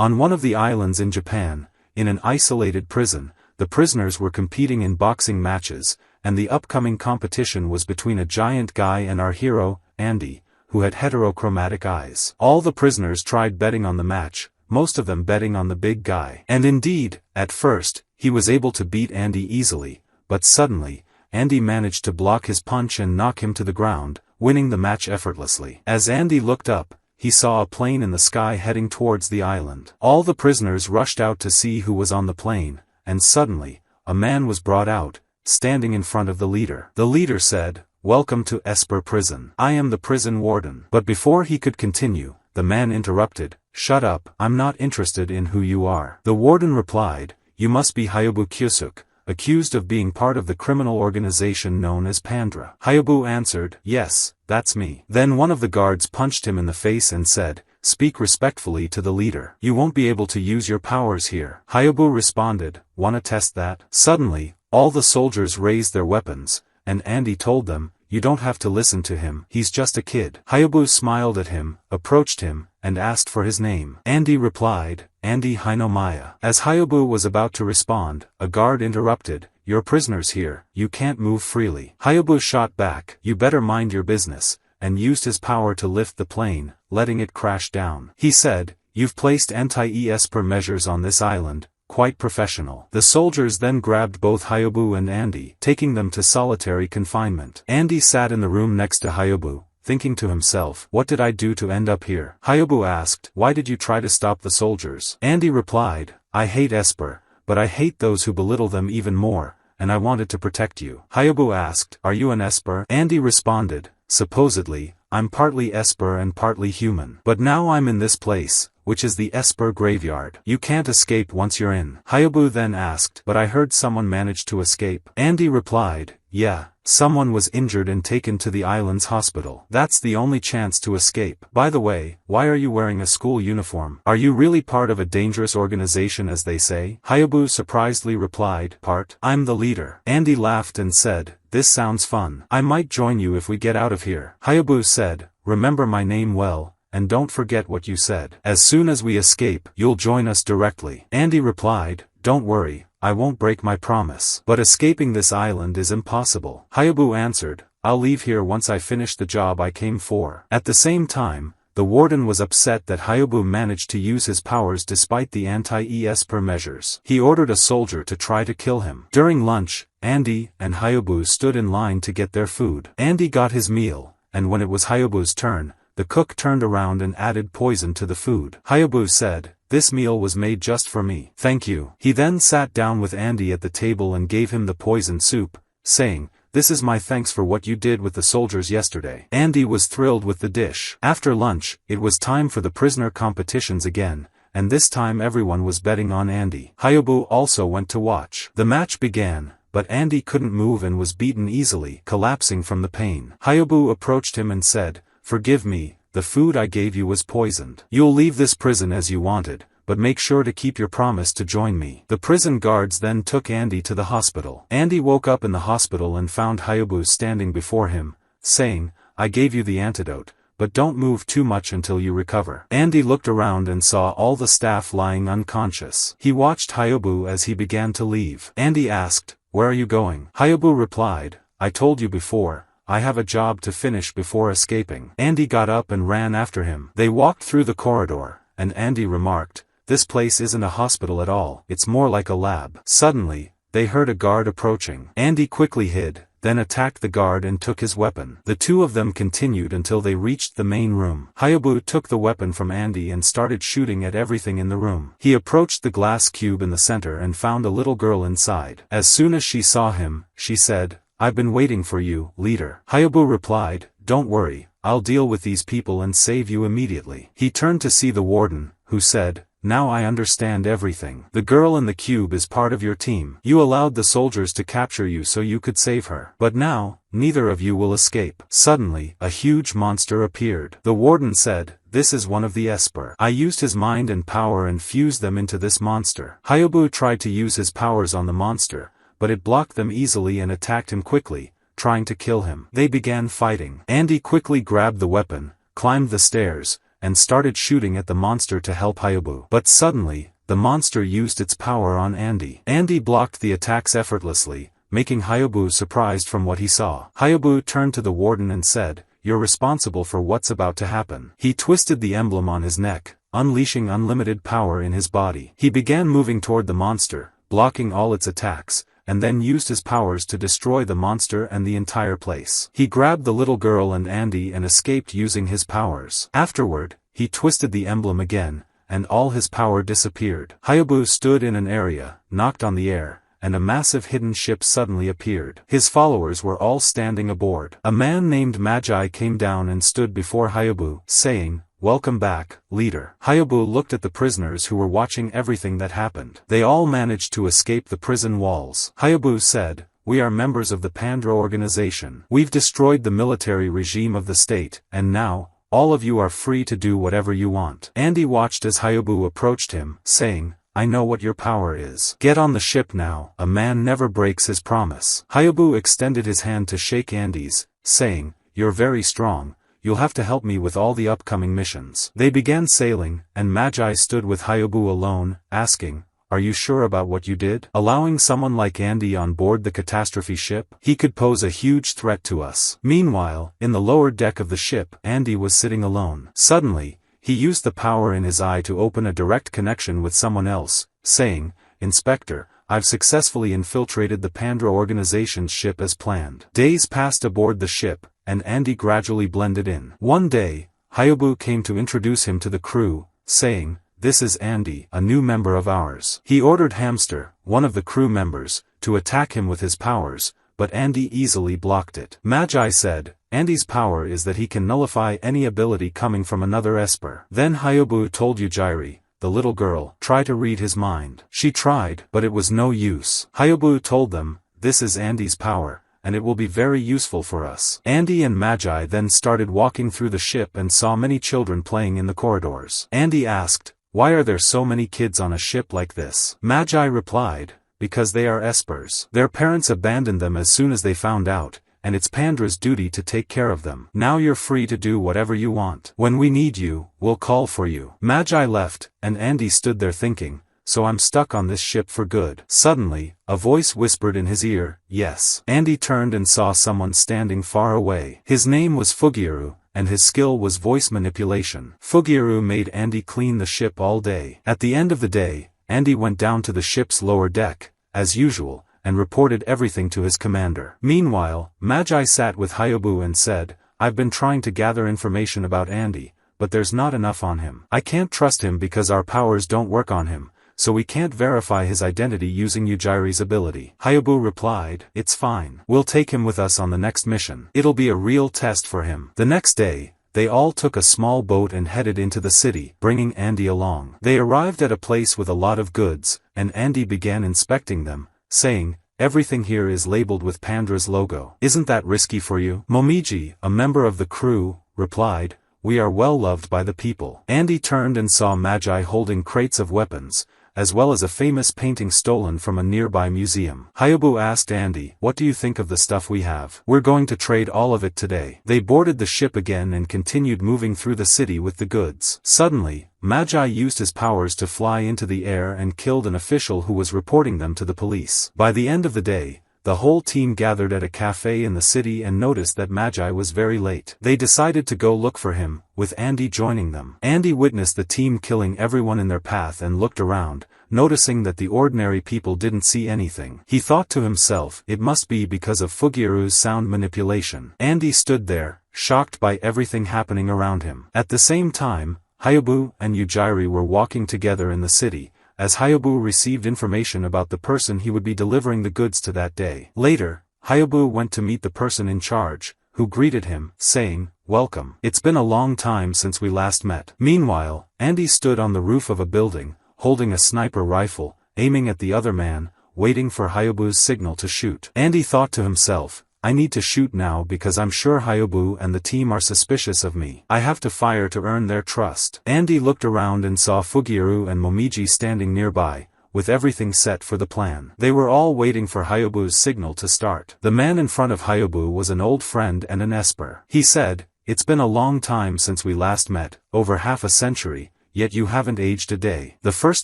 On one of the islands in Japan, in an isolated prison, the prisoners were competing in boxing matches, and the upcoming competition was between a giant guy and our hero, Andy, who had heterochromatic eyes. All the prisoners tried betting on the match, most of them betting on the big guy. And indeed, at first, he was able to beat Andy easily, but suddenly, Andy managed to block his punch and knock him to the ground, winning the match effortlessly. As Andy looked up, he saw a plane in the sky heading towards the island. All the prisoners rushed out to see who was on the plane, and suddenly, a man was brought out, standing in front of the leader. The leader said, "Welcome to Esper prison. I am the prison warden." But before he could continue, the man interrupted, "Shut up, I'm not interested in who you are." The warden replied, "You must be Hayabu Kyusuk, accused of being part of the criminal organization known as Pandra." Hayabu answered, "Yes, that's me." Then one of the guards punched him in the face and said, "Speak respectfully to the leader. You won't be able to use your powers here." Hayabu responded, "Wanna test that?" Suddenly, all the soldiers raised their weapons, and Andy told them, "You don't have to listen to him, he's just a kid." Hayabu smiled at him, approached him, and asked for his name. Andy replied, "Andy Hinomaya." As Hayabu was about to respond, a guard interrupted, "You're prisoners here, you can't move freely." Hayabu shot back, "You better mind your business," and used his power to lift the plane, letting it crash down. He said, "You've placed anti-Esper measures on this island, quite professional." The soldiers then grabbed both Hayabu and Andy, taking them to solitary confinement. Andy sat in the room next to Hayabu, thinking to himself, "What did I do to end up here?" Hayabu asked, "Why did you try to stop the soldiers?" Andy replied, "I hate Esper, but I hate those who belittle them even more, and I wanted to protect you." Hayabu asked, "Are you an Esper?" Andy responded, "Supposedly, I'm partly Esper and partly human. But now I'm in this place, which is the Esper graveyard. You can't escape once you're in." Hayabu then asked, "But I heard someone managed to escape." Andy replied, "Yeah, someone was injured and taken to the island's hospital. That's the only chance to escape. By the way, why are you wearing a school uniform? Are you really part of a dangerous organization as they say?" Hayabu surprisedly replied, "Part. I'm the leader." Andy laughed and said, "This sounds fun. I might join you if we get out of here." Hayabu said, "Remember my name well, and don't forget what you said. As soon as we escape, you'll join us directly." Andy replied, "Don't worry, I won't break my promise. But escaping this island is impossible." Hayabu answered, "I'll leave here once I finish the job I came for." At the same time, the warden was upset that Hayabu managed to use his powers despite the anti-Esper measures. He ordered a soldier to try to kill him. During lunch, Andy and Hayabu stood in line to get their food. Andy got his meal, and when it was Hayabu's turn, the cook turned around and added poison to the food. Hayabu said, "This meal was made just for me. Thank you." He then sat down with Andy at the table and gave him the poisoned soup, saying, "This is my thanks for what you did with the soldiers yesterday." Andy was thrilled with the dish. After lunch, it was time for the prisoner competitions again, and this time everyone was betting on Andy. Hayabu also went to watch. The match began, but Andy couldn't move and was beaten easily, collapsing from the pain. Hayabu approached him and said, "Forgive me, the food I gave you was poisoned. You'll leave this prison as you wanted, but make sure to keep your promise to join me." The prison guards then took Andy to the hospital. Andy woke up in the hospital and found Hayabu standing before him, saying, "I gave you the antidote, but don't move too much until you recover." Andy looked around and saw all the staff lying unconscious. He watched Hayabu as he began to leave. Andy asked, "Where are you going?" Hayabu replied, "I told you before, I have a job to finish before escaping." Andy got up and ran after him. They walked through the corridor, and Andy remarked, "This place isn't a hospital at all, it's more like a lab." Suddenly, they heard a guard approaching. Andy quickly hid, then attacked the guard and took his weapon. The two of them continued until they reached the main room. Hayabu took the weapon from Andy and started shooting at everything in the room. He approached the glass cube in the center and found a little girl inside. As soon as she saw him, she said, "I've been waiting for you, leader." Hayabu replied, "Don't worry, I'll deal with these people and save you immediately." He turned to see the warden, who said, "Now I understand everything. The girl in the cube is part of your team. You allowed the soldiers to capture you so you could save her. But now, neither of you will escape." Suddenly, a huge monster appeared. The warden said, "This is one of the Esper. I used his mind and power and fused them into this monster." Hayabu tried to use his powers on the monster, but it blocked them easily and attacked him quickly, trying to kill him. They began fighting. Andy quickly grabbed the weapon, climbed the stairs, and started shooting at the monster to help Haikyuu. But suddenly, the monster used its power on Andy. Andy blocked the attacks effortlessly, making Haikyuu surprised from what he saw. Haikyuu turned to the warden and said, "You're responsible for what's about to happen." He twisted the emblem on his neck, unleashing unlimited power in his body. He began moving toward the monster, blocking all its attacks, and then used his powers to destroy the monster and the entire place. He grabbed the little girl and Andy and escaped using his powers. Afterward, he twisted the emblem again, and all his power disappeared. Haikyuu stood in an area, knocked on the air, and a massive hidden ship suddenly appeared. His followers were all standing aboard. A man named Magi came down and stood before Haikyuu, saying, "Welcome back, leader." Haikyuu looked at the prisoners who were watching everything that happened. They all managed to escape the prison walls. Haikyuu said, "We are members of the Pandra organization. We've destroyed the military regime of the state, and now, all of you are free to do whatever you want." Andy watched as Haikyuu approached him, saying, "I know what your power is. Get on the ship now." A man never breaks his promise. Haikyuu extended his hand to shake Andy's, saying, "You're very strong. You'll have to help me with all the upcoming missions." They began sailing, and Magi stood with Haikyuu alone, asking, "Are you sure about what you did? Allowing someone like Andy on board the catastrophe ship? He could pose a huge threat to us." Meanwhile, in the lower deck of the ship, Andy was sitting alone. Suddenly, he used the power in his eye to open a direct connection with someone else, saying, "Inspector, I've successfully infiltrated the Pandra organization's ship as planned." Days passed aboard the ship, and Andy gradually blended in. One day, Haikyuu came to introduce him to the crew, saying, "This is Andy, a new member of ours." He ordered Hamster, one of the crew members, to attack him with his powers, but Andy easily blocked it. Magi said, "Andy's power is that he can nullify any ability coming from another Esper." Then Haikyuu told Yujiri, the little girl, try to read his mind. She tried, but it was no use. Haikyuu told them, "This is Andy's power, and it will be very useful for us." Andy and Magi then started walking through the ship and saw many children playing in the corridors. Andy asked, "Why are there so many kids on a ship like this?" Magi replied, "Because they are Espers. Their parents abandoned them as soon as they found out, and it's Pandra's duty to take care of them. Now you're free to do whatever you want. When we need you, we'll call for you." Magi left, and Andy stood there thinking, "So I'm stuck on this ship for good." Suddenly, a voice whispered in his ear, "Yes." Andy turned and saw someone standing far away. His name was Fugiru, and his skill was voice manipulation. Fugiru made Andy clean the ship all day. At the end of the day, Andy went down to the ship's lower deck, as usual, and reported everything to his commander. Meanwhile, Magi sat with Haikyuu and said, "I've been trying to gather information about Andy, but there's not enough on him. I can't trust him because our powers don't work on him, so we can't verify his identity using Yujiri's ability." Haikyuu replied, "It's fine. We'll take him with us on the next mission. It'll be a real test for him." The next day, they all took a small boat and headed into the city, bringing Andy along. They arrived at a place with a lot of goods, and Andy began inspecting them, saying, "Everything here is labeled with Pandra's logo. Isn't that risky for you?" Momiji, a member of the crew, replied, "We are well loved by the people." Andy turned and saw Magi holding crates of weapons, as well as a famous painting stolen from a nearby museum. Haikyuu asked Andy, "What do you think of the stuff we have? We're going to trade all of it today." They boarded the ship again and continued moving through the city with the goods. Suddenly, Magi used his powers to fly into the air and killed an official who was reporting them to the police. By the end of the day, the whole team gathered at a cafe in the city and noticed that Magi was very late. They decided to go look for him, with Andy joining them. Andy witnessed the team killing everyone in their path and looked around, noticing that the ordinary people didn't see anything. He thought to himself, it must be because of Fugiru's sound manipulation. Andy stood there, shocked by everything happening around him. At the same time, Haikyuu and Yujiri were walking together in the city, as Haikyuu received information about the person he would be delivering the goods to that day. Later, Haikyuu went to meet the person in charge, who greeted him, saying, "Welcome. It's been a long time since we last met." Meanwhile, Andy stood on the roof of a building, holding a sniper rifle, aiming at the other man, waiting for Haikyuu's signal to shoot. Andy thought to himself, "I need to shoot now because I'm sure Haikyuu and the team are suspicious of me. I have to fire to earn their trust." Andy looked around and saw Fugiru and Momiji standing nearby, with everything set for the plan. They were all waiting for Haikyuu's signal to start. The man in front of Haikyuu was an old friend and an Esper. He said, it's been a long time since we last met, over half a century, yet you haven't aged a day. The first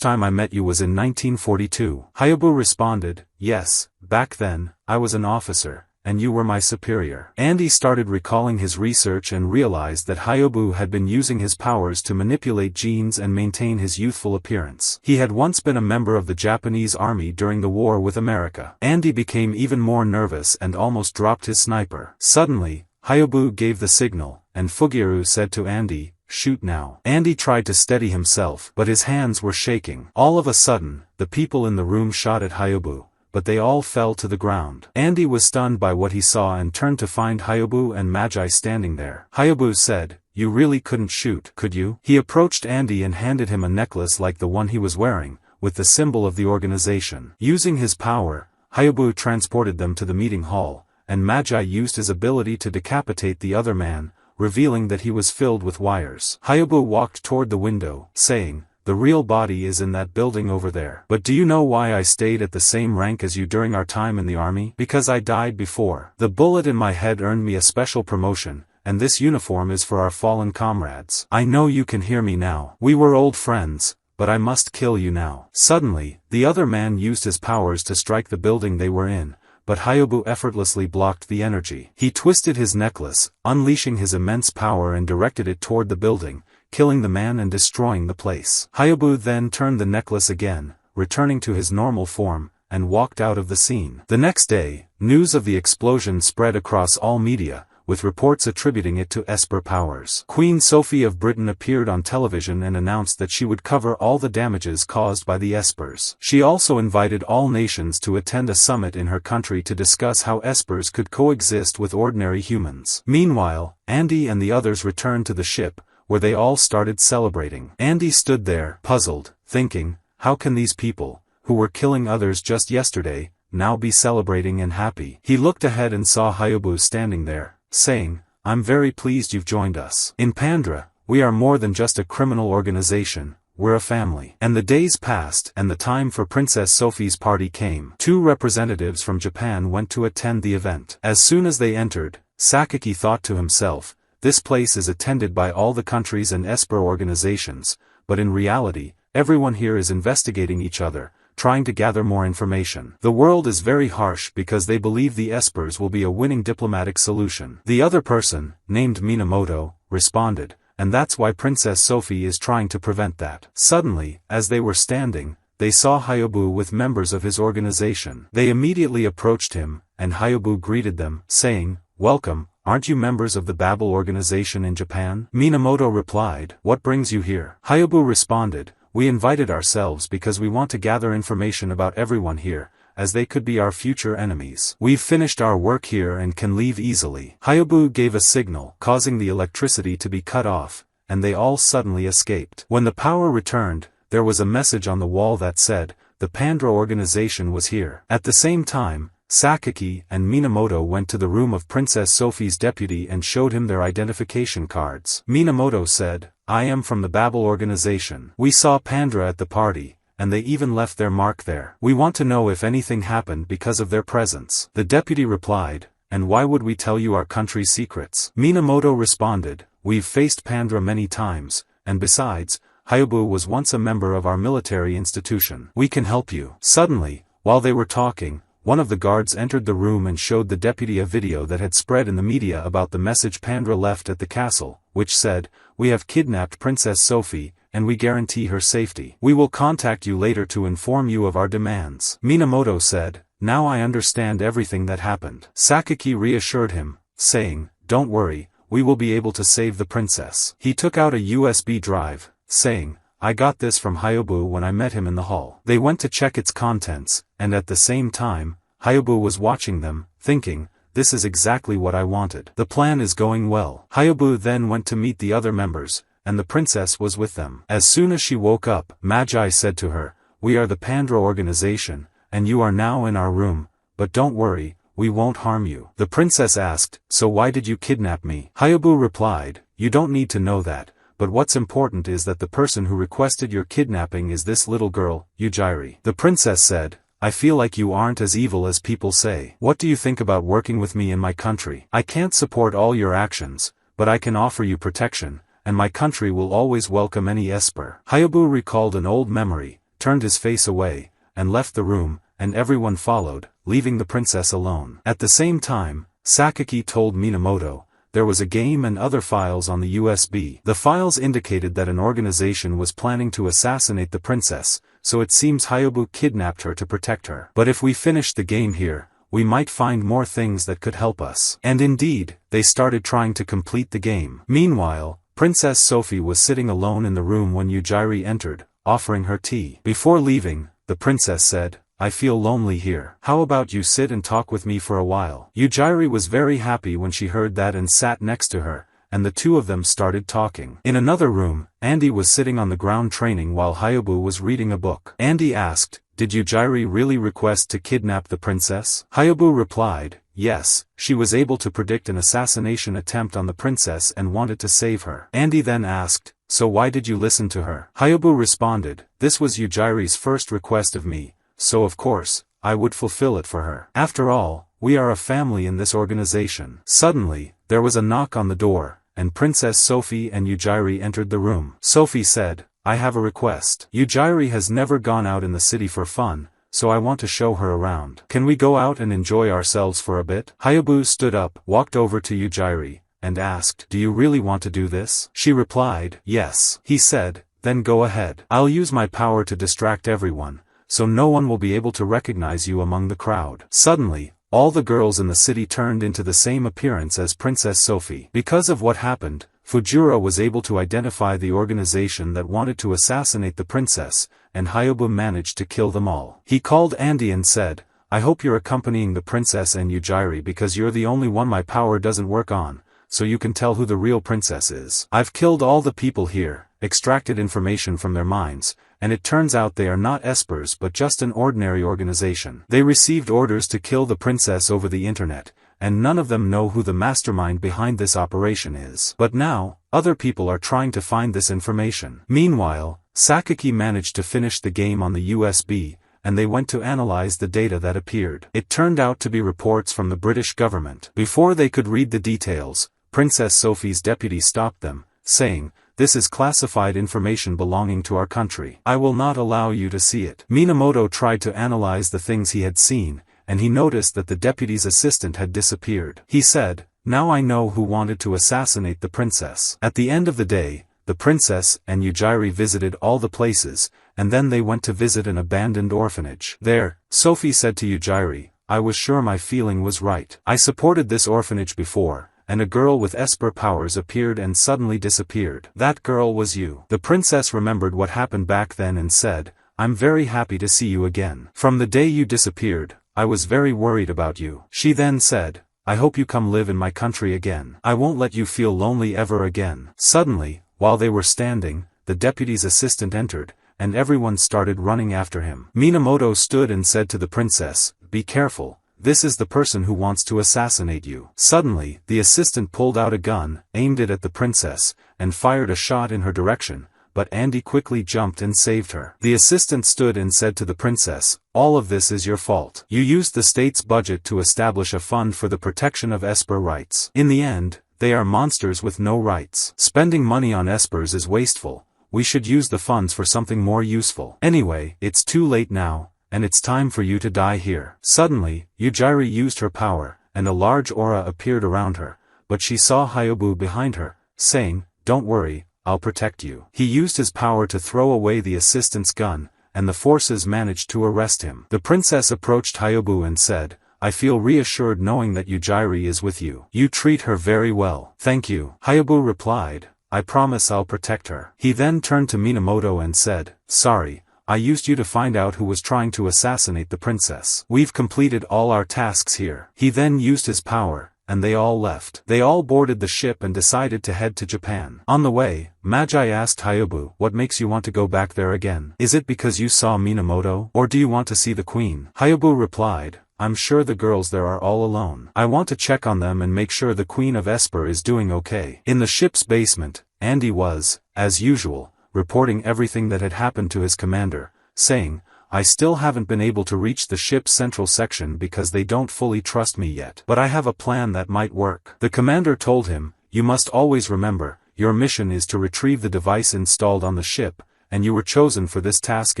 time I met you was in 1942. Haikyuu responded, yes, back then, I was an officer, and you were my superior. Andy started recalling his research and realized that Haikyuu had been using his powers to manipulate genes and maintain his youthful appearance. He had once been a member of the Japanese army during the war with America. Andy became even more nervous and almost dropped his sniper. Suddenly, Haikyuu gave the signal, and Fugiru said to Andy, shoot now. Andy tried to steady himself, but his hands were shaking. All of a sudden, the people in the room shot at Haikyuu, but they all fell to the ground. Andy was stunned by what he saw and turned to find Haikyuu and Magi standing there. Haikyuu said, you really couldn't shoot, could you? He approached Andy and handed him a necklace like the one he was wearing, with the symbol of the organization. Using his power, Haikyuu transported them to the meeting hall, and Magi used his ability to decapitate the other man, revealing that he was filled with wires. Haikyuu walked toward the window, saying, the real body is in that building over there. But do you know why I stayed at the same rank as you during our time in the army? Because I died before. The bullet in my head earned me a special promotion, and this uniform is for our fallen comrades. I know you can hear me now. We were old friends, but I must kill you now. Suddenly, the other man used his powers to strike the building they were in, but Haikyuu effortlessly blocked the energy. He twisted his necklace, unleashing his immense power and directed it toward the building, killing the man and destroying the place. Haikyuu then turned the necklace again, returning to his normal form, and walked out of the scene. The next day, news of the explosion spread across all media, with reports attributing it to Esper powers. Queen Sophie of Britain appeared on television and announced that she would cover all the damages caused by the Espers. She also invited all nations to attend a summit in her country to discuss how Espers could coexist with ordinary humans. Meanwhile, Andy and the others returned to the ship, where they all started celebrating. Andy stood there, puzzled, thinking, how can these people, who were killing others just yesterday, now be celebrating and happy? He looked ahead and saw Haikyuu standing there, saying, I'm very pleased you've joined us. In Pandra, we are more than just a criminal organization, we're a family. And the days passed, and the time for Princess Sophie's party came. 2 representatives from Japan went to attend the event. As soon as they entered, Sakaki thought to himself, this place is attended by all the countries and Esper organizations, but in reality, everyone here is investigating each other, trying to gather more information. The world is very harsh because they believe the Espers will be a winning diplomatic solution. The other person, named Minamoto, responded, and that's why Princess Sophie is trying to prevent that. Suddenly, as they were standing, they saw Haikyuu with members of his organization. They immediately approached him, and Haikyuu greeted them, saying, welcome, aren't you members of the Babel organization in Japan? Minamoto replied, what brings you here? Haikyuu responded, we invited ourselves because we want to gather information about everyone here, as they could be our future enemies. We've finished our work here and can leave easily. Haikyuu gave a signal, causing the electricity to be cut off, and they all suddenly escaped. When the power returned, there was a message on the wall that said, the Pandra organization was here. At the same time, Sakaki and Minamoto went to the room of Princess Sophie's deputy and showed him their identification cards. Minamoto said, I am from the Babel organization. We saw Pandra at the party, and they even left their mark there. We want to know if anything happened because of their presence. The deputy replied, and why would we tell you our country's secrets? Minamoto responded, we've faced Pandra many times, and besides, Haikyuu was once a member of our military institution. We can help you. Suddenly, while they were talking, one of the guards entered the room and showed the deputy a video that had spread in the media about the message Pandra left at the castle, which said, we have kidnapped Princess Sophie, and we guarantee her safety. We will contact you later to inform you of our demands. Minamoto said, now I understand everything that happened. Sakaki reassured him, saying, don't worry, we will be able to save the princess. He took out a USB drive, saying, I got this from Haikyuu when I met him in the hall. They went to check its contents, and at the same time, Haikyuu was watching them, thinking, this is exactly what I wanted. The plan is going well. Haikyuu then went to meet the other members, and the princess was with them. As soon as she woke up, Magi said to her, we are the Pandra organization, and you are now in our room, but don't worry, we won't harm you. The princess asked, so why did you kidnap me? Haikyuu replied, you don't need to know that. But what's important is that the person who requested your kidnapping is this little girl, Yujiri. The princess said, I feel like you aren't as evil as people say. What do you think about working with me in my country? I can't support all your actions, but I can offer you protection, and my country will always welcome any Esper. Haikyuu recalled an old memory, turned his face away, and left the room, and everyone followed, leaving the princess alone. At the same time, Sakaki told Minamoto, there was a game and other files on the USB. The files indicated that an organization was planning to assassinate the princess, so it seems Haikyuu kidnapped her to protect her. But if we finish the game here, we might find more things that could help us. And indeed, they started trying to complete the game. Meanwhile, Princess Sophie was sitting alone in the room when Yujiri entered, offering her tea. Before leaving, the princess said, I feel lonely here. How about you sit and talk with me for a while? Yujiri was very happy when she heard that and sat next to her, and the two of them started talking. In another room, Andy was sitting on the ground training while Haikyuu was reading a book. Andy asked, did Yujiri really request to kidnap the princess? Haikyuu replied, yes, she was able to predict an assassination attempt on the princess and wanted to save her. Andy then asked, so why did you listen to her? Haikyuu responded, this was Yujiri's first request of me, so of course, I would fulfill it for her. After all, we are a family in this organization. Suddenly, there was a knock on the door, and Princess Sophie and Yujiri entered the room. Sophie said, I have a request. Yujiri has never gone out in the city for fun, so I want to show her around. Can we go out and enjoy ourselves for a bit? Haikyuu stood up, walked over to Yujiri, and asked, do you really want to do this? She replied, yes. He said, then go ahead. I'll use my power to distract everyone, so no one will be able to recognize you among the crowd. Suddenly, all the girls in the city turned into the same appearance as Princess Sophie. Because of what happened, Fujura was able to identify the organization that wanted to assassinate the princess, and Haikyuu managed to kill them all. He called Andy and said, I hope you're accompanying the princess and Yujiri because you're the only one my power doesn't work on, so you can tell who the real princess is. I've killed all the people here, extracted information from their minds, and it turns out they are not Espers but just an ordinary organization. They received orders to kill the princess over the internet, and none of them know who the mastermind behind this operation is. But now, other people are trying to find this information. Meanwhile, Sakaki managed to finish the game on the USB, and they went to analyze the data that appeared. It turned out to be reports from the British government. Before they could read the details, Princess Sophie's deputy stopped them, saying, this is classified information belonging to our country. I will not allow you to see it. Minamoto tried to analyze the things he had seen, and he noticed that the deputy's assistant had disappeared. He said, now I know who wanted to assassinate the princess. At the end of the day, the princess and Yujiri visited all the places, and then they went to visit an abandoned orphanage. There, Sophie said to Yujiri, I was sure my feeling was right. I supported this orphanage before, and a girl with Esper powers appeared and suddenly disappeared. That girl was you. The princess remembered what happened back then and said, I'm very happy to see you again. From the day you disappeared, I was very worried about you. She then said, I hope you come live in my country again. I won't let you feel lonely ever again. Suddenly, while they were standing, the deputy's assistant entered, and everyone started running after him. Minamoto stood and said to the princess, be careful. This is the person who wants to assassinate you. Suddenly, the assistant pulled out a gun, aimed it at the princess, and fired a shot in her direction, but Andy quickly jumped and saved her. The assistant stood and said to the princess, all of this is your fault. You used the state's budget to establish a fund for the protection of Esper rights. In the end, they are monsters with no rights. Spending money on Espers is wasteful. We should use the funds for something more useful. Anyway, it's too late now, and it's time for you to die here. Suddenly, Yujiri used her power, and a large aura appeared around her, but she saw Haikyuu behind her, saying, don't worry, I'll protect you. He used his power to throw away the assistant's gun, and the forces managed to arrest him. The princess approached Haikyuu and said, I feel reassured knowing that Yujiri is with you. You treat her very well. Thank you. Haikyuu replied, I promise I'll protect her. He then turned to Minamoto and said, sorry, I used you to find out who was trying to assassinate the princess. We've completed all our tasks here. He then used his power, and they all left. They all boarded the ship and decided to head to Japan. On the way, Magi asked Haikyuu, what makes you want to go back there again? Is it because you saw Minamoto, or do you want to see the queen? Haikyuu replied, I'm sure the girls there are all alone. I want to check on them and make sure the Queen of Esper is doing okay. In the ship's basement, Andy was, as usual, reporting everything that had happened to his commander, saying, I still haven't been able to reach the ship's central section because they don't fully trust me yet. But I have a plan that might work. The commander told him, you must always remember, your mission is to retrieve the device installed on the ship, and you were chosen for this task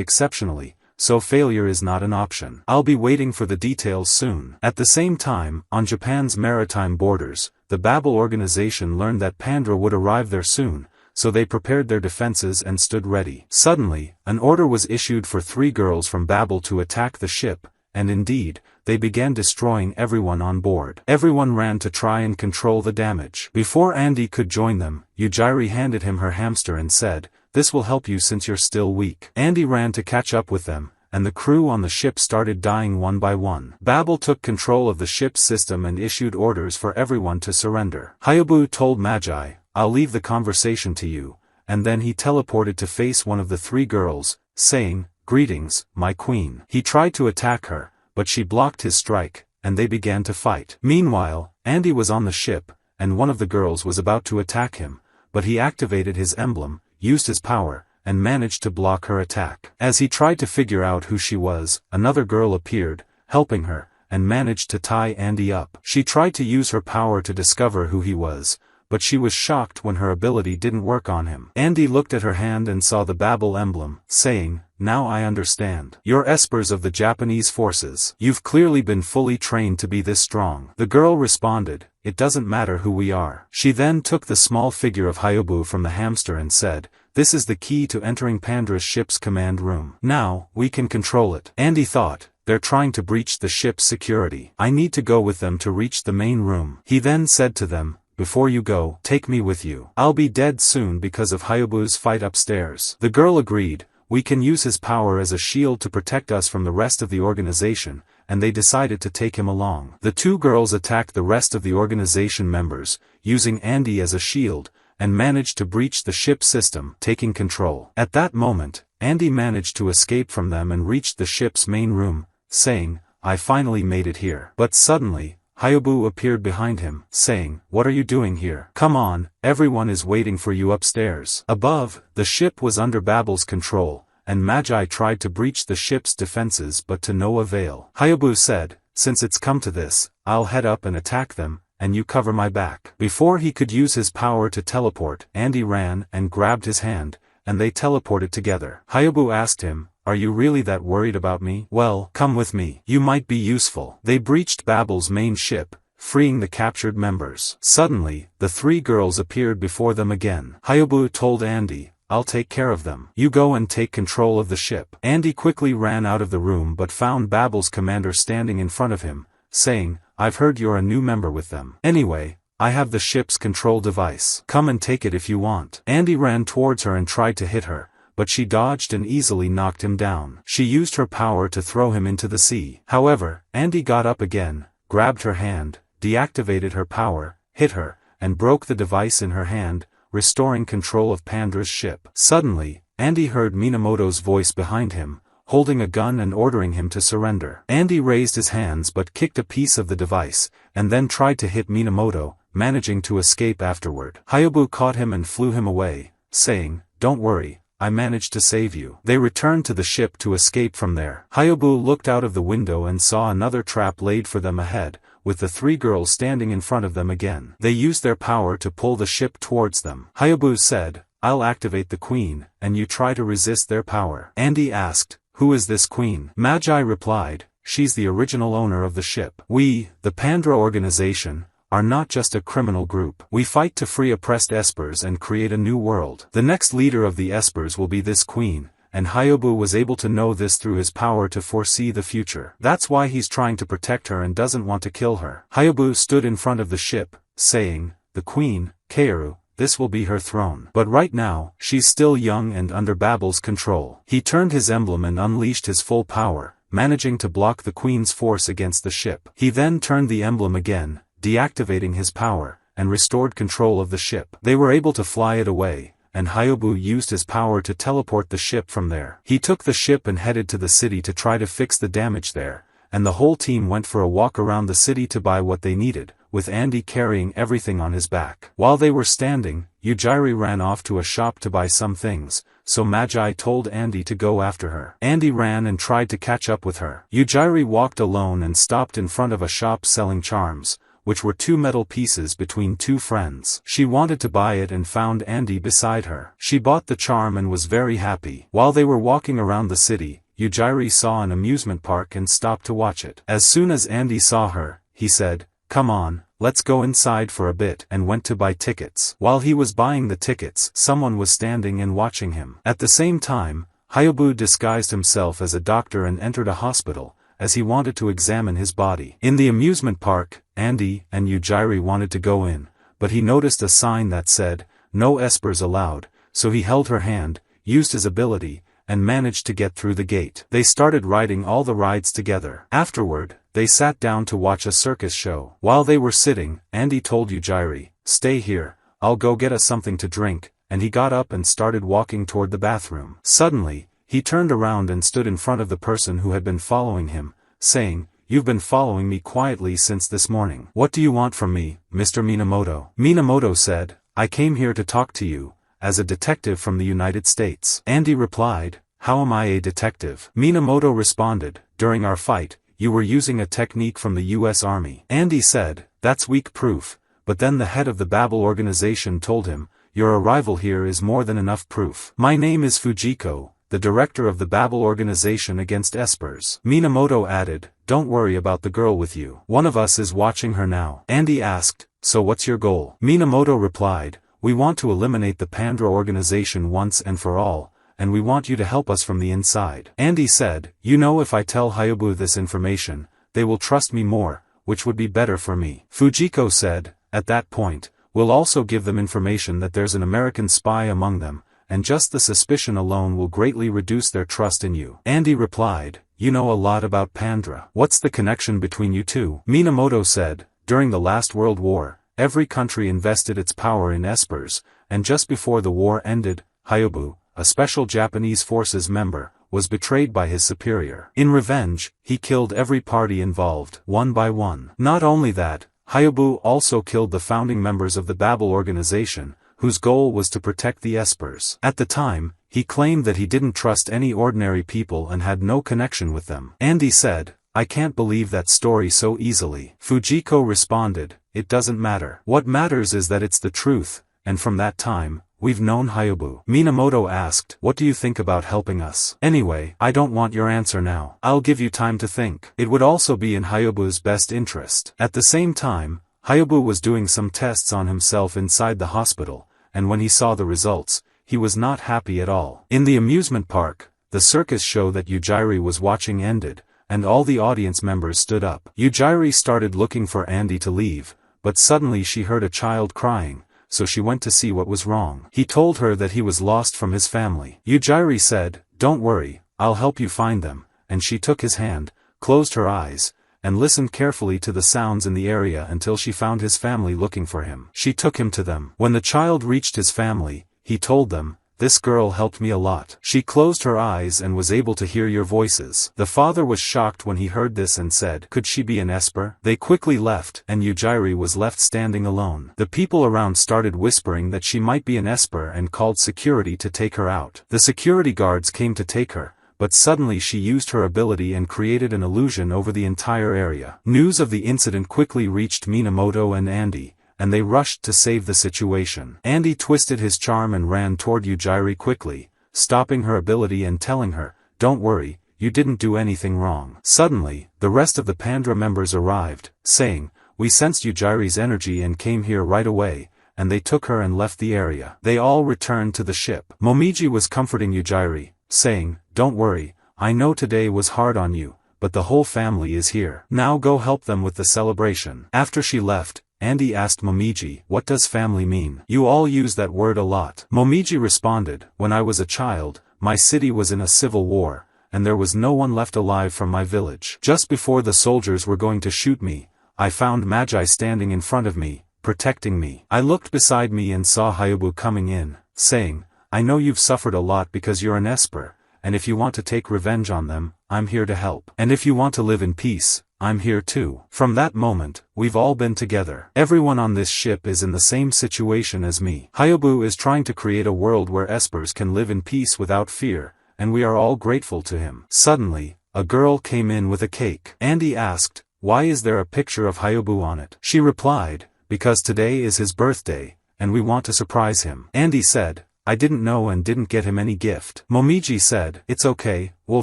exceptionally, so failure is not an option. I'll be waiting for the details soon. At the same time, on Japan's maritime borders, the Babel organization learned that Pandra would arrive there soon, so they prepared their defenses and stood ready. Suddenly, an order was issued for 3 girls from Babel to attack the ship, and indeed, they began destroying everyone on board. Everyone ran to try and control the damage. Before Andy could join them, Yujiri handed him her hamster and said, "This will help you since you're still weak." Andy ran to catch up with them, and the crew on the ship started dying one by one. Babel took control of the ship's system and issued orders for everyone to surrender. Haikyuu told Magi, "I'll leave the conversation to you," and then he teleported to face one of the 3 girls, saying, "Greetings, my queen." He tried to attack her, but she blocked his strike, and they began to fight. Meanwhile, Andy was on the ship, and one of the girls was about to attack him, but he activated his emblem, used his power, and managed to block her attack. As he tried to figure out who she was, another girl appeared, helping her, and managed to tie Andy up. She tried to use her power to discover who he was, but she was shocked when her ability didn't work on him. Andy looked at her hand and saw the Babel emblem, saying, "Now I understand. You're Espers of the Japanese forces. You've clearly been fully trained to be this strong." The girl responded, "It doesn't matter who we are." She then took the small figure of Haikyuu from the hamster and said, "This is the key to entering Pandra's ship's command room. Now, we can control it." Andy thought, "They're trying to breach the ship's security. I need to go with them to reach the main room." He then said to them, "Before you go, take me with you. I'll be dead soon because of Haikyuu's fight upstairs." The girl agreed, "We can use his power as a shield to protect us from the rest of the organization," and they decided to take him along. The 2 girls attacked the rest of the organization members, using Andy as a shield, and managed to breach the ship system, taking control. At that moment, Andy managed to escape from them and reached the ship's main room, saying, "I finally made it here." But suddenly, Haikyuu appeared behind him, saying, "What are you doing here? Come on, everyone is waiting for you upstairs." Above, the ship was under Babel's control, and Magi tried to breach the ship's defenses but to no avail. Haikyuu said, "Since it's come to this, I'll head up and attack them, and you cover my back." Before he could use his power to teleport, Andy ran and grabbed his hand, and they teleported together. Haikyuu asked him, "Are you really that worried about me? Well, come with me. You might be useful." They breached Babel's main ship, freeing the captured members. Suddenly, the 3 girls appeared before them again. Haikyuu told Andy, "I'll take care of them. You go and take control of the ship." Andy quickly ran out of the room but found Babel's commander standing in front of him, saying, "I've heard you're a new member with them. Anyway, I have the ship's control device. Come and take it if you want." Andy ran towards her and tried to hit her, but she dodged and easily knocked him down. She used her power to throw him into the sea. However, Andy got up again, grabbed her hand, deactivated her power, hit her, and broke the device in her hand, restoring control of Pandra's ship. Suddenly, Andy heard Minamoto's voice behind him, holding a gun and ordering him to surrender. Andy raised his hands but kicked a piece of the device, and then tried to hit Minamoto, managing to escape afterward. Haikyuu caught him and flew him away, saying, "Don't worry, I managed to save you." They returned to the ship to escape from there. Haikyuu looked out of the window and saw another trap laid for them ahead, with the 3 girls standing in front of them again. They used their power to pull the ship towards them. Haikyuu said, "I'll activate the queen, and you try to resist their power." Andy asked, "Who is this queen?" Magi replied, "She's the original owner of the ship. We, the Pandra organization, are not just a criminal group. We fight to free oppressed Espers and create a new world. The next leader of the Espers will be this queen," and Haikyuu was able to know this through his power to foresee the future. That's why he's trying to protect her and doesn't want to kill her. Haikyuu stood in front of the ship, saying, "The queen, Kaoru, this will be her throne. But right now, she's still young and under Babel's control." He turned his emblem and unleashed his full power, managing to block the queen's force against the ship. He then turned the emblem again, deactivating his power, and restored control of the ship. They were able to fly it away, and Haikyuu used his power to teleport the ship from there. He took the ship and headed to the city to try to fix the damage there, and the whole team went for a walk around the city to buy what they needed, with Andy carrying everything on his back. While they were standing, Yujiri ran off to a shop to buy some things, so Magi told Andy to go after her. Andy ran and tried to catch up with her. Yujiri walked alone and stopped in front of a shop selling charms, which were 2 metal pieces between 2 friends. She wanted to buy it and found Andy beside her. She bought the charm and was very happy. While they were walking around the city, Yujiro saw an amusement park and stopped to watch it. As soon as Andy saw her, he said, "Come on, let's go inside for a bit," and went to buy tickets. While he was buying the tickets, someone was standing and watching him. At the same time, Haikyuu disguised himself as a doctor and entered a hospital, as he wanted to examine his body. In the amusement park, Andy and Yujiro wanted to go in, but he noticed a sign that said, "No Espers allowed," so he held her hand, used his ability, and managed to get through the gate. They started riding all the rides together. Afterward, they sat down to watch a circus show. While they were sitting, Andy told Yujiro, "Stay here, I'll go get us something to drink," and he got up and started walking toward the bathroom. Suddenly, he turned around and stood in front of the person who had been following him, saying, "You've been following me quietly since this morning. What do you want from me, Mr. Minamoto?" Minamoto said, "I came here to talk to you, as a detective from the United States." Andy replied, "How am I a detective?" Minamoto responded, "During our fight, you were using a technique from the US Army." Andy said, "That's weak proof," but then the head of the Babel organization told him, "Your arrival here is more than enough proof. My name is Fujiko, the director of the Babel organization against Espers." Minamoto added, "Don't worry about the girl with you. One of us is watching her now." Andy asked, "So what's your goal?" Minamoto replied, "We want to eliminate the Pandra organization once and for all, and we want you to help us from the inside." Andy said, "You know, if I tell Haikyuu this information, they will trust me more, which would be better for me." Fujiko said, "At that point, we'll also give them information that there's an American spy among them, and just the suspicion alone will greatly reduce their trust in you." Andy replied, "You know a lot about Pandra. What's the connection between you two?" Minamoto said, "During the last World War, every country invested its power in Espers, and just before the war ended, Haikyuu, a special Japanese forces member, was betrayed by his superior. In revenge, he killed every party involved, one by one. Not only that, Haikyuu also killed the founding members of the Babel organization, whose goal was to protect the Espers. At the time, he claimed that he didn't trust any ordinary people and had no connection with them." Andy said, "I can't believe that story so easily." Fujiko responded, "It doesn't matter. What matters is that it's the truth, and from that time, we've known Haikyuu." Minamoto asked, "What do you think about helping us?" "Anyway, I don't want your answer now. I'll give you time to think. It would also be in Haikyuu's best interest." At the same time, Haikyuu was doing some tests on himself inside the hospital, and when he saw the results, he was not happy at all. In the amusement park, the circus show that Yujiro was watching ended, and all the audience members stood up. Yujiro started looking for Andy to leave, but suddenly she heard a child crying, so she went to see what was wrong. He told her that he was lost from his family. Yujiro said, "Don't worry, I'll help you find them," and she took his hand, closed her eyes, and listened carefully to the sounds in the area until she found his family looking for him. She took him to them. When the child reached his family, he told them, "This girl helped me a lot. She closed her eyes and was able to hear your voices." The father was shocked when he heard this and said, "Could she be an Esper?" They quickly left, and Yujiro was left standing alone. The people around started whispering that she might be an Esper and called security to take her out. The security guards came to take her, but suddenly she used her ability and created an illusion over the entire area. News of the incident quickly reached Minamoto and Andy, and they rushed to save the situation. Andy twisted his charm and ran toward Yujiro quickly, stopping her ability and telling her, "Don't worry, you didn't do anything wrong." Suddenly, the rest of the Pandra members arrived, saying, "We sensed Yujiri's energy and came here right away," and they took her and left the area. They all returned to the ship. Momiji was comforting Yujiro, saying, "Don't worry, I know today was hard on you, but the whole family is here. Now go help them with the celebration." After she left, Andy asked Momiji, "What does family mean? You all use that word a lot." Momiji responded, "When I was a child, my city was in a civil war, and there was no one left alive from my village. Just before the soldiers were going to shoot me, I found Magi standing in front of me, protecting me. I looked beside me and saw Haikyuu coming in, saying, 'I know you've suffered a lot because you're an Esper, and if you want to take revenge on them, I'm here to help. And if you want to live in peace, I'm here too.' From that moment, we've all been together. Everyone on this ship is in the same situation as me. Haikyuu is trying to create a world where Espers can live in peace without fear, and we are all grateful to him." Suddenly, a girl came in with a cake. Andy asked, why is there a picture of Haikyuu on it? She replied, because today is his birthday, and we want to surprise him. Andy said, I didn't know and didn't get him any gift. Momiji said, it's okay, we'll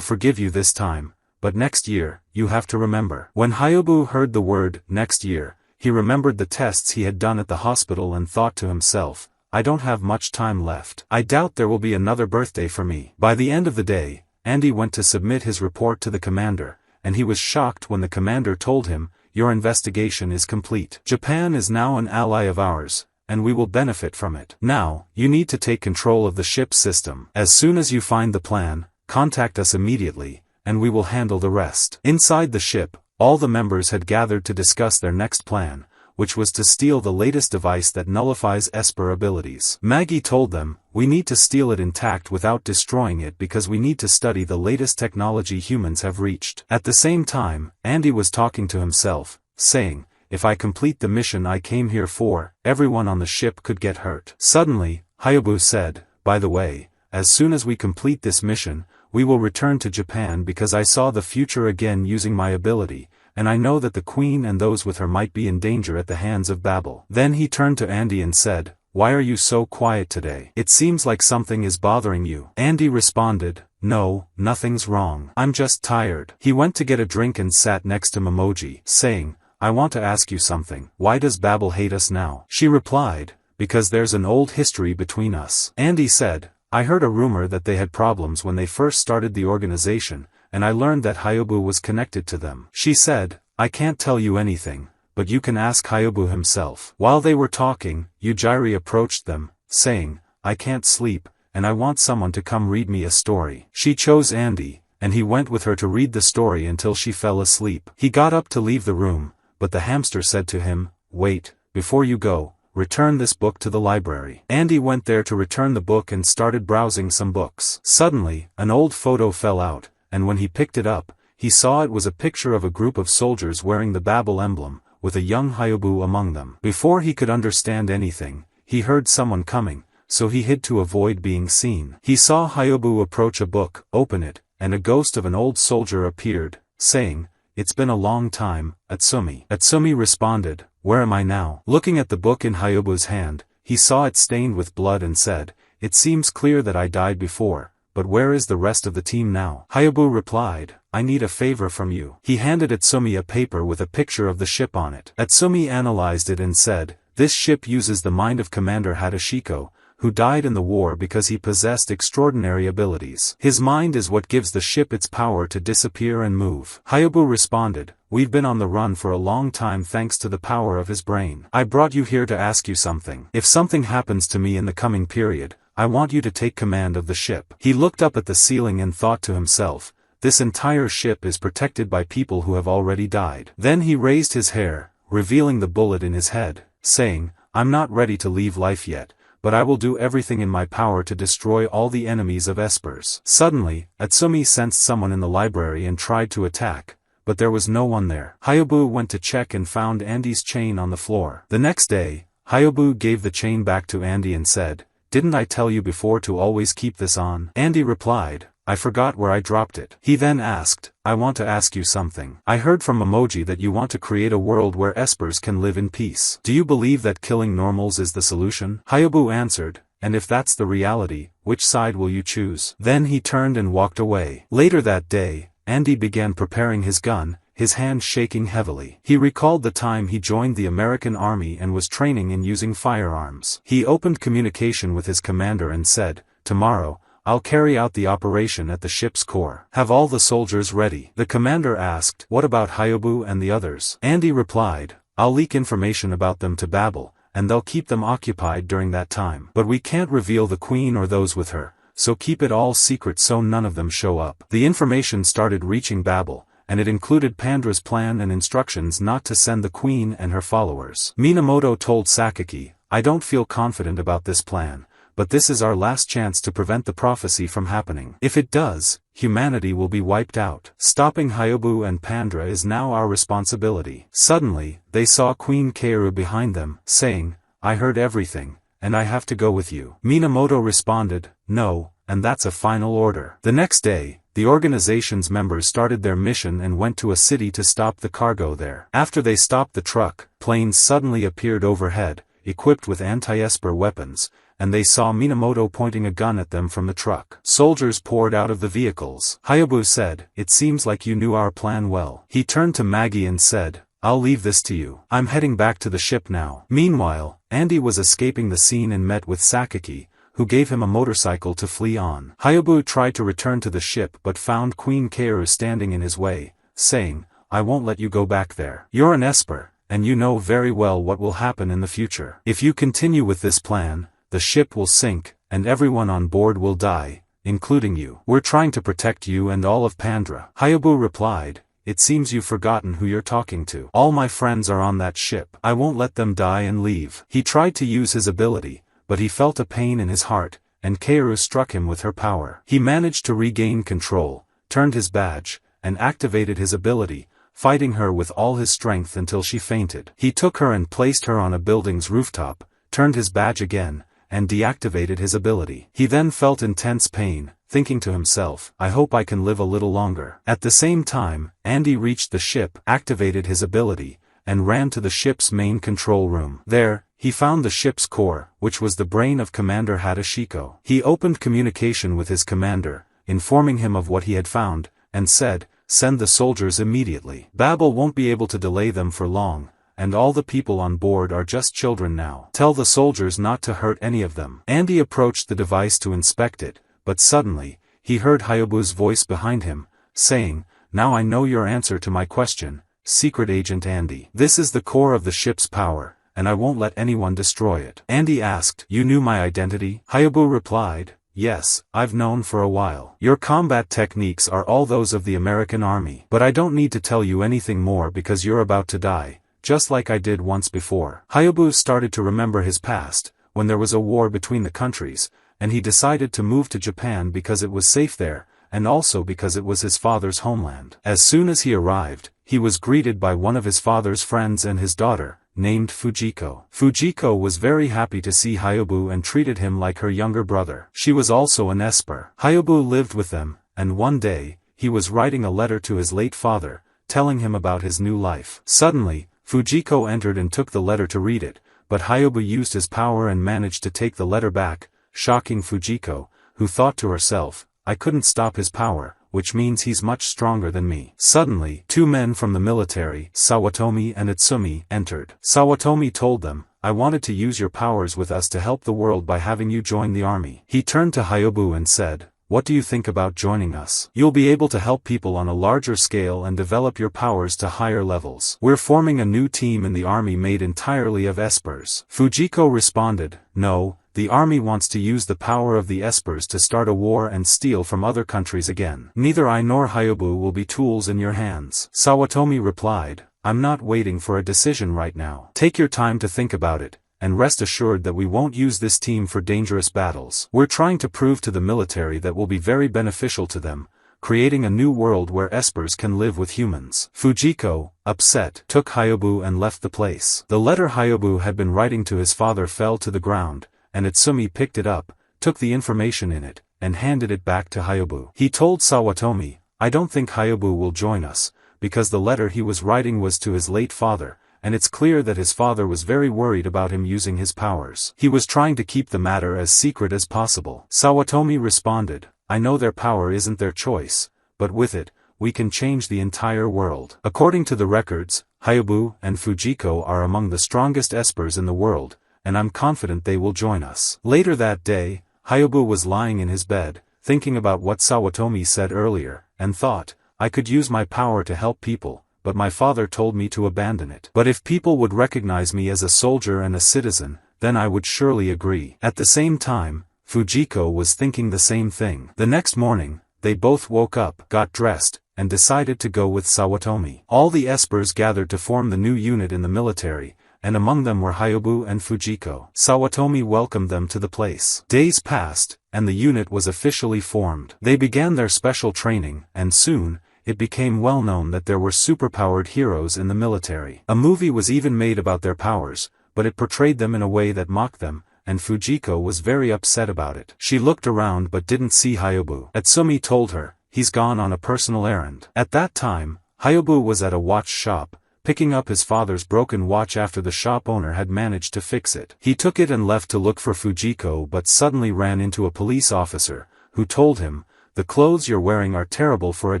forgive you this time, but next year, you have to remember. When Haikyuu heard the word, next year, he remembered the tests he had done at the hospital and thought to himself, I don't have much time left. I doubt there will be another birthday for me. By the end of the day, Andy went to submit his report to the commander, and he was shocked when the commander told him, your investigation is complete. Japan is now an ally of ours, and we will benefit from it. Now, you need to take control of the ship's system. As soon as you find the plan, contact us immediately, and we will handle the rest. Inside the ship, all the members had gathered to discuss their next plan, which was to steal the latest device that nullifies Esper abilities. Maggie told them, we need to steal it intact without destroying it because we need to study the latest technology humans have reached. At the same time, Andy was talking to himself, saying, if I complete the mission I came here for, everyone on the ship could get hurt. Suddenly, Haikyuu said, by the way, as soon as we complete this mission, we will return to Japan because I saw the future again using my ability, and I know that the queen and those with her might be in danger at the hands of Babel. Then he turned to Andy and said, why are you so quiet today? It seems like something is bothering you. Andy responded, no, nothing's wrong. I'm just tired. He went to get a drink and sat next to Momoji, saying, I want to ask you something. Why does Babel hate us now? She replied, because there's an old history between us. Andy said, I heard a rumor that they had problems when they first started the organization, and I learned that Haikyuu was connected to them. She said, I can't tell you anything, but you can ask Haikyuu himself. While they were talking, Yujiri approached them, saying, I can't sleep, and I want someone to come read me a story. She chose Andy, and he went with her to read the story until she fell asleep. He got up to leave the room, but the hamster said to him, wait, before you go, return this book to the library. Andy went there to return the book and started browsing some books. Suddenly, an old photo fell out, and when he picked it up, he saw it was a picture of a group of soldiers wearing the Babel emblem, with a young Haikyuu among them. Before he could understand anything, he heard someone coming, so he hid to avoid being seen. He saw Haikyuu approach a book, open it, and a ghost of an old soldier appeared, saying, it's been a long time, Atsumi. Atsumi responded, where am I now? Looking at the book in Haikyuu's hand, he saw it stained with blood and said, it seems clear that I died before, but where is the rest of the team now? Haikyuu replied, I need a favor from you. He handed Atsumi a paper with a picture of the ship on it. Atsumi analyzed it and said, this ship uses the mind of Commander Hadashiko, who died in the war because he possessed extraordinary abilities. His mind is what gives the ship its power to disappear and move. Haikyuu responded, we've been on the run for a long time thanks to the power of his brain. I brought you here to ask you something. If something happens to me in the coming period, I want you to take command of the ship. He looked up at the ceiling and thought to himself, this entire ship is protected by people who have already died. Then he raised his hair, revealing the bullet in his head, saying, I'm not ready to leave life yet, but I will do everything in my power to destroy all the enemies of Espers. Suddenly, Atsumi sensed someone in the library and tried to attack, but there was no one there. Haikyuu went to check and found Andy's chain on the floor. The next day, Haikyuu gave the chain back to Andy and said, didn't I tell you before to always keep this on? Andy replied, I forgot where I dropped it. He then asked, I want to ask you something. I heard from Momoji that you want to create a world where Espers can live in peace. Do you believe that killing normals is the solution? Haikyuu answered, and if that's the reality, which side will you choose? Then he turned and walked away. Later that day, Andy began preparing his gun, his hand shaking heavily. He recalled the time he joined the American Army and was training in using firearms. He opened communication with his commander and said, tomorrow, I'll carry out the operation at the ship's core. Have all the soldiers ready? The commander asked, what about Haikyuu and the others? Andy replied, I'll leak information about them to Babel, and they'll keep them occupied during that time. But we can't reveal the queen or those with her, so keep it all secret so none of them show up. The information started reaching Babel, and it included Pandra's plan and instructions not to send the queen and her followers. Minamoto told Sakaki, I don't feel confident about this plan, but this is our last chance to prevent the prophecy from happening. If it does, humanity will be wiped out. Stopping Haikyuu and Pandra is now our responsibility. Suddenly, they saw Queen Kaoru behind them, saying, I heard everything, and I have to go with you. Minamoto responded, no, and that's a final order. The next day, the organization's members started their mission and went to a city to stop the cargo there. After they stopped the truck, planes suddenly appeared overhead, equipped with anti-Esper weapons, and they saw Minamoto pointing a gun at them from the truck. Soldiers poured out of the vehicles. Haikyuu said, "It seems like you knew our plan well." He turned to Maggie and said, "I'll leave this to you. I'm heading back to the ship now." Meanwhile, Andy was escaping the scene and met with Sakaki, who gave him a motorcycle to flee on. Haikyuu tried to return to the ship but found Queen Kaoru standing in his way, saying, "I won't let you go back there. You're an Esper, and you know very well what will happen in the future. If you continue with this plan, the ship will sink, and everyone on board will die, including you. We're trying to protect you and all of Pandra." Haikyuu replied, "It seems you've forgotten who you're talking to. All my friends are on that ship. I won't let them die and leave." He tried to use his ability, but he felt a pain in his heart, and Kaoru struck him with her power. He managed to regain control, turned his badge, and activated his ability, fighting her with all his strength until she fainted. He took her and placed her on a building's rooftop, turned his badge again, and deactivated his ability. He then felt intense pain, thinking to himself, "I hope I can live a little longer." At the same time, Andy reached the ship, activated his ability, and ran to the ship's main control room. There, he found the ship's core, which was the brain of Commander Hadashiko. He opened communication with his commander, informing him of what he had found, and said, "Send the soldiers immediately. Babel won't be able to delay them for long, and all the people on board are just children now. Tell the soldiers not to hurt any of them." Andy approached the device to inspect it, but suddenly, he heard Haikyuu's voice behind him, saying, "Now I know your answer to my question, Secret Agent Andy. This is the core of the ship's power, and I won't let anyone destroy it." Andy asked, "You knew my identity?" Haikyuu replied, "Yes, I've known for a while. Your combat techniques are all those of the American Army. But I don't need to tell you anything more because you're about to die, just like I did once before." Haikyuu started to remember his past, when there was a war between the countries, and he decided to move to Japan because it was safe there, and also because it was his father's homeland. As soon as he arrived, he was greeted by one of his father's friends and his daughter, named Fujiko. Fujiko was very happy to see Haikyuu and treated him like her younger brother. She was also an Esper. Haikyuu lived with them, and one day, he was writing a letter to his late father, telling him about his new life. Suddenly, Fujiko entered and took the letter to read it, but Haikyuu used his power and managed to take the letter back, shocking Fujiko, who thought to herself, "I couldn't stop his power, which means he's much stronger than me." Suddenly, two men from the military, Sawatomi and Itsumi, entered. Sawatomi told them, "I wanted to use your powers with us to help the world by having you join the army." He turned to Haikyuu and said, "What do you think about joining us? You'll be able to help people on a larger scale and develop your powers to higher levels. We're forming a new team in the army made entirely of Espers." Fujiko responded, "No, the army wants to use the power of the Espers to start a war and steal from other countries again. Neither I nor Haikyuu will be tools in your hands." Sawatomi replied, "I'm not waiting for a decision right now. Take your time to think about it, and rest assured that we won't use this team for dangerous battles. We're trying to prove to the military that will be very beneficial to them, creating a new world where Espers can live with humans." Fujiko, upset, took Haikyuu and left the place. The letter Haikyuu had been writing to his father fell to the ground, and Itsumi picked it up, took the information in it, and handed it back to Haikyuu. He told Sawatomi, "I don't think Haikyuu will join us, because the letter he was writing was to his late father, and it's clear that his father was very worried about him using his powers. He was trying to keep the matter as secret as possible." Sawatomi responded, "I know their power isn't their choice, but with it, we can change the entire world." According to the records, Haikyuu and Fujiko are among the strongest Espers in the world, and I'm confident they will join us. Later that day, Haikyuu was lying in his bed, thinking about what Sawatomi said earlier, and thought, "I could use my power to help people, but my father told me to abandon it. But if people would recognize me as a soldier and a citizen, then I would surely agree." At the same time, Fujiko was thinking the same thing. The next morning, they both woke up, got dressed, and decided to go with Sawatomi. All the Espers gathered to form the new unit in the military, and among them were Haikyuu and Fujiko. Sawatomi welcomed them to the place. Days passed, and the unit was officially formed. They began their special training, and soon, it became well known that there were superpowered heroes in the military. A movie was even made about their powers, but it portrayed them in a way that mocked them, and Fujiko was very upset about it. She looked around but didn't see Haikyuu. Itsumi told her, he's gone on a personal errand. At that time, Haikyuu was at a watch shop, picking up his father's broken watch after the shop owner had managed to fix it. He took it and left to look for Fujiko but suddenly ran into a police officer, who told him, "The clothes you're wearing are terrible for a